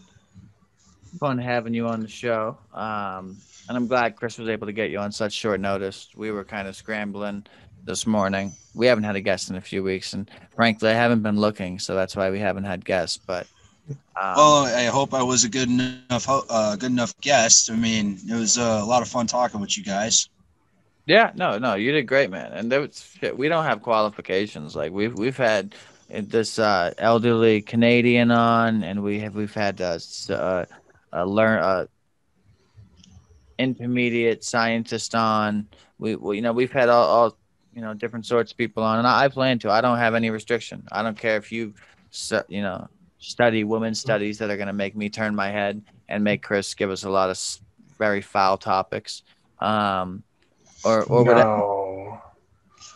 fun having you on the show. And I'm glad Chris was able to get you on such short notice. We were kind of scrambling this morning. We haven't had a guest in a few weeks, and frankly, I haven't been looking, so that's why we haven't had guests. But well, I hope I was a good enough guest. I mean, it was a lot of fun talking with you guys. Yeah, no, you did great, man. And there was shit, we don't have qualifications. Like we've had this elderly Canadian on, and we've had learn intermediate scientist on. We've had all different sorts of people on, and I plan to. I don't have any restriction. I don't care if you study women's studies that are going to make me turn my head and make Chris give us a lot of very foul topics. Or whatever.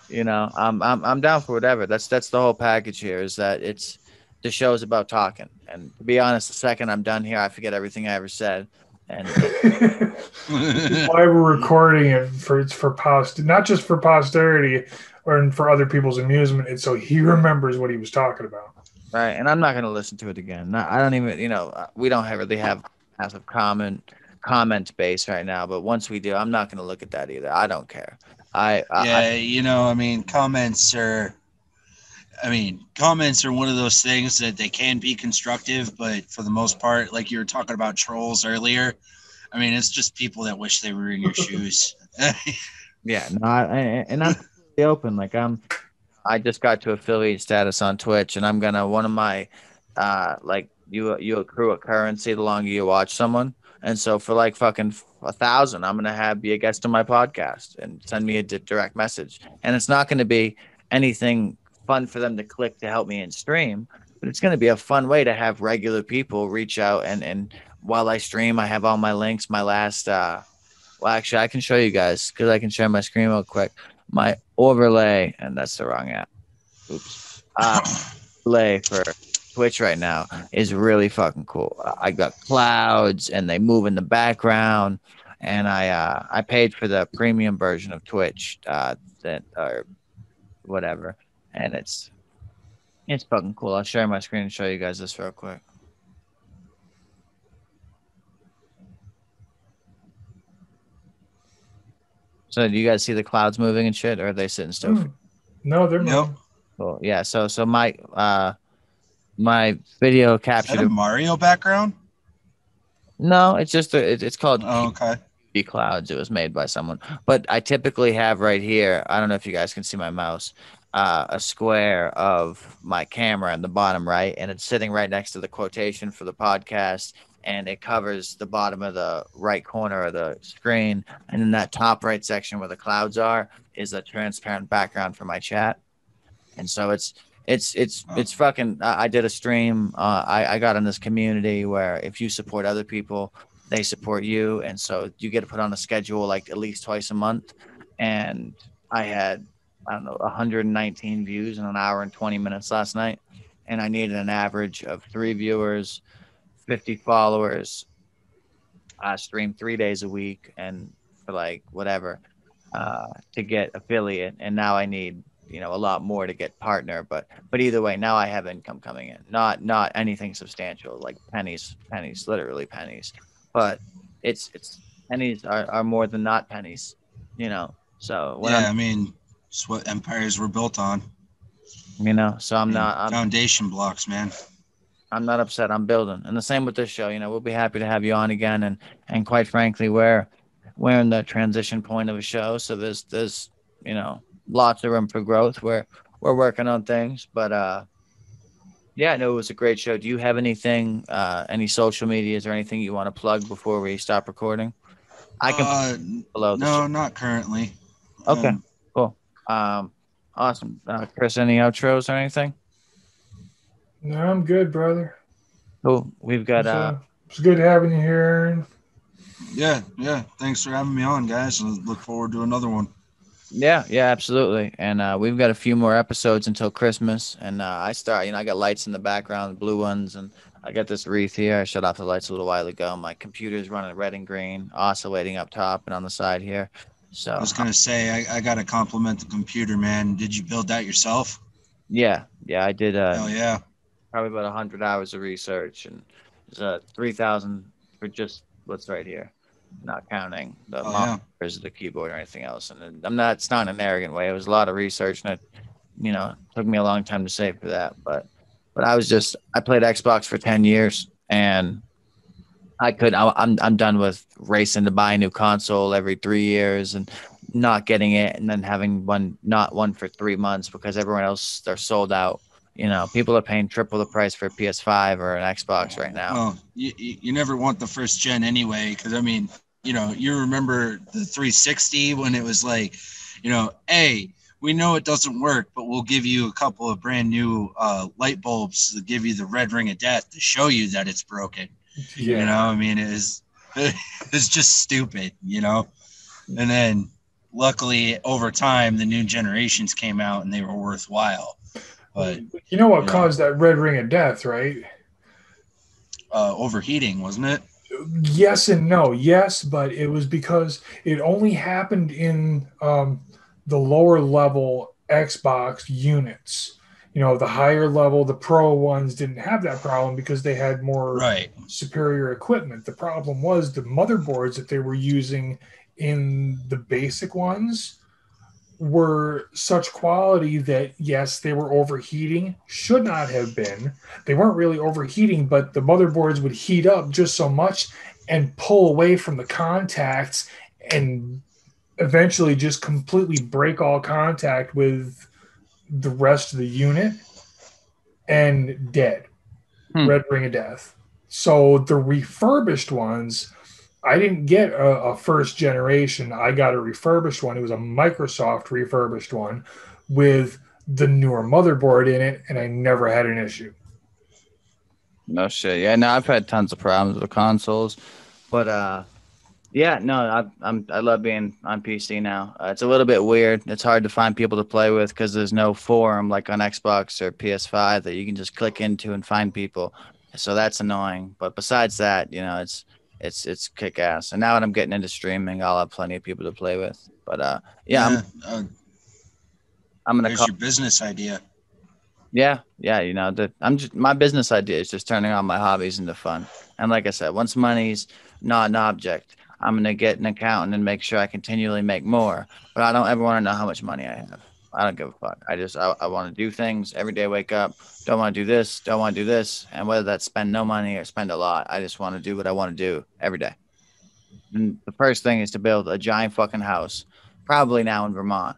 I'm down for whatever. That's the whole package here. Is that the show's about talking. And to be honest, the second I'm done here, I forget everything I ever said. And why we're recording it for not just for posterity or for other people's amusement. It's so he remembers what he was talking about. Right, and I'm not going to listen to it again. I don't even, we don't really have massive comment space right now. But once we do, I'm not going to look at that either. I don't care. Comments are one of those things that they can be constructive, but for the most part, like you were talking about trolls earlier, I mean, it's just people that wish they were in your shoes. Yeah, no, and I'm completely open. Like I just got to affiliate status on Twitch, and I'm gonna one of my like you accrue a currency the longer you watch someone, and so for like fucking 1,000, I'm gonna be a guest on my podcast and send me a direct message, and it's not gonna be anything fun for them to click to help me in stream, but it's gonna be a fun way to have regular people reach out and while I stream, I have all my links. My last well, actually, I can show you guys because I can share my screen real quick. My overlay, and that's the wrong app. Oops. Overlay for Twitch right now is really fucking cool. I got clouds and they move in the background, and I paid for the premium version of Twitch that or whatever, and it's fucking cool. I'll share my screen and show you guys this real quick. So do you guys see the clouds moving and shit, or are they sitting still? No, they're moving. Cool. Yeah. So my video captured a Mario background. No, it's just it's called okay. Clouds. It was made by someone, but I typically have right here. I don't know if you guys can see my mouse. A square of my camera in the bottom right, and it's sitting right next to the quotation for the podcast and it covers the bottom of the right corner of the screen. And in that top right section where the clouds are is a transparent background for my chat. And so it's fucking. I did a stream. I got in this community where if you support other people, they support you, and so you get to put on a schedule like at least twice a month. And I had, I don't know, 119 views in an hour and 20 minutes last night, and I needed an average of 3 viewers, 50 followers. I stream 3 days a week, and for like whatever, to get affiliate, and now I need a lot more to get partner. But either way, now I have income coming in, not anything substantial, like pennies, literally pennies, but it's pennies are more than not pennies. So when I mean, it's what empires were built on. so I'm not foundation blocks, man. I'm not upset. I'm building, and the same with this show. We'll be happy to have you on again, and quite frankly, we're in the transition point of a show, so there's lots of room for growth. We're working on things, but yeah, no, it was a great show. Do you have anything, any social medias or anything you want to plug before we stop recording? I can below the show. No, not currently. Okay, cool. Awesome. Chris, any outros or anything? No, I'm good, brother. Cool. We've got it's good having you here. Yeah. Thanks for having me on, guys. I look forward to another one. Yeah, absolutely. And we've got a few more episodes until Christmas. And I got lights in the background, blue ones, and I got this wreath here. I shut off the lights a little while ago. My computer's running red and green, oscillating up top and on the side here. So I was gonna say I gotta compliment the computer, man. Did you build that yourself? Yeah, I did. Hell yeah. Probably about 100 hours of research, and there's 3,000 for just what's right here, not counting the monitors, the keyboard, or anything else. And I'm not. It's not in an arrogant way. It was a lot of research, and it took me a long time to save for that. But I played Xbox for 10 years, and I'm done with racing to buy a new console every 3 years and not getting it, and then having not one for 3 months because everyone else, they're sold out. People are paying triple the price for a PS5 or an Xbox right now. Well, you never want the first gen anyway, because I mean, you remember the 360 when it was like, hey, we know it doesn't work, but we'll give you a couple of brand new light bulbs to give you the red ring of death to show you that it's broken. Yeah. I mean, it's just stupid, And then luckily over time, the new generations came out and they were worthwhile. But you know what caused that red ring of death, right? Overheating, wasn't it? Yes and no. Yes, but it was because it only happened in the lower level Xbox units. The higher level, the pro ones didn't have that problem because they had more superior equipment. The problem was the motherboards that they were using in the basic ones were such quality that, yes, they were overheating, should not have been. They weren't really overheating, but the motherboards would heat up just so much and pull away from the contacts and eventually just completely break all contact with the rest of the unit and dead. Red ring of death. So the refurbished ones, I didn't get a first generation. I got a refurbished one. It was a Microsoft refurbished one with the newer motherboard in it, and I never had an issue. No shit. Yeah, no, I've had tons of problems with consoles, but yeah, no, I love being on PC now. It's a little bit weird. It's hard to find people to play with because there's no forum like on Xbox or PS5 that you can just click into and find people. So that's annoying. But besides that, it's kick ass. And now that I'm getting into streaming, I'll have plenty of people to play with. But I'm gonna call your business idea. Yeah, my business idea is just turning all my hobbies into fun. And like I said, once money's not an object, I'm gonna get an accountant and make sure I continually make more. But I don't ever want to know how much money I have. I don't give a fuck. I want to do things every day. Wake up, don't want to do this, don't want to do this, and whether that's spend no money or spend a lot, I just want to do what I want to do every day. And the first thing is to build a giant fucking house, probably now in Vermont.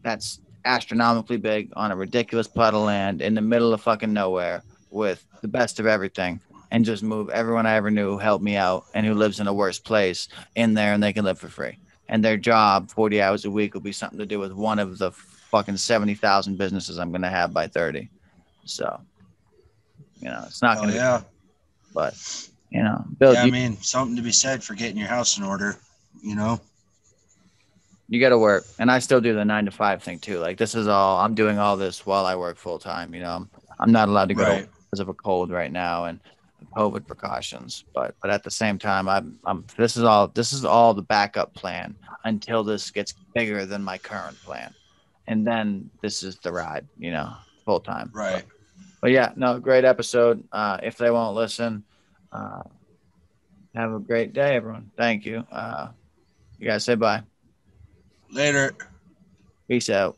That's astronomically big on a ridiculous plot of land in the middle of fucking nowhere with the best of everything. and just move everyone I ever knew who helped me out and who lives in a worse place in there, and they can live for free. And their job, 40 hours a week, will be something to do with one of the fucking 70,000 businesses I'm going to have by 30. So, it's not going to be, but, Bill, yeah, I mean, something to be said for getting your house in order, You got to work. And I still do the 9 to 5 thing too. Like, this is all, I'm doing all this while I work full time. I'm not allowed to go to work because of a cold right now and COVID precautions. But at the same time, this is all the backup plan until this gets bigger than my current plan. And then this is the ride, full time. Right. But yeah, no, great episode. If they won't listen, have a great day, everyone. Thank you. You guys say bye. Later. Peace out.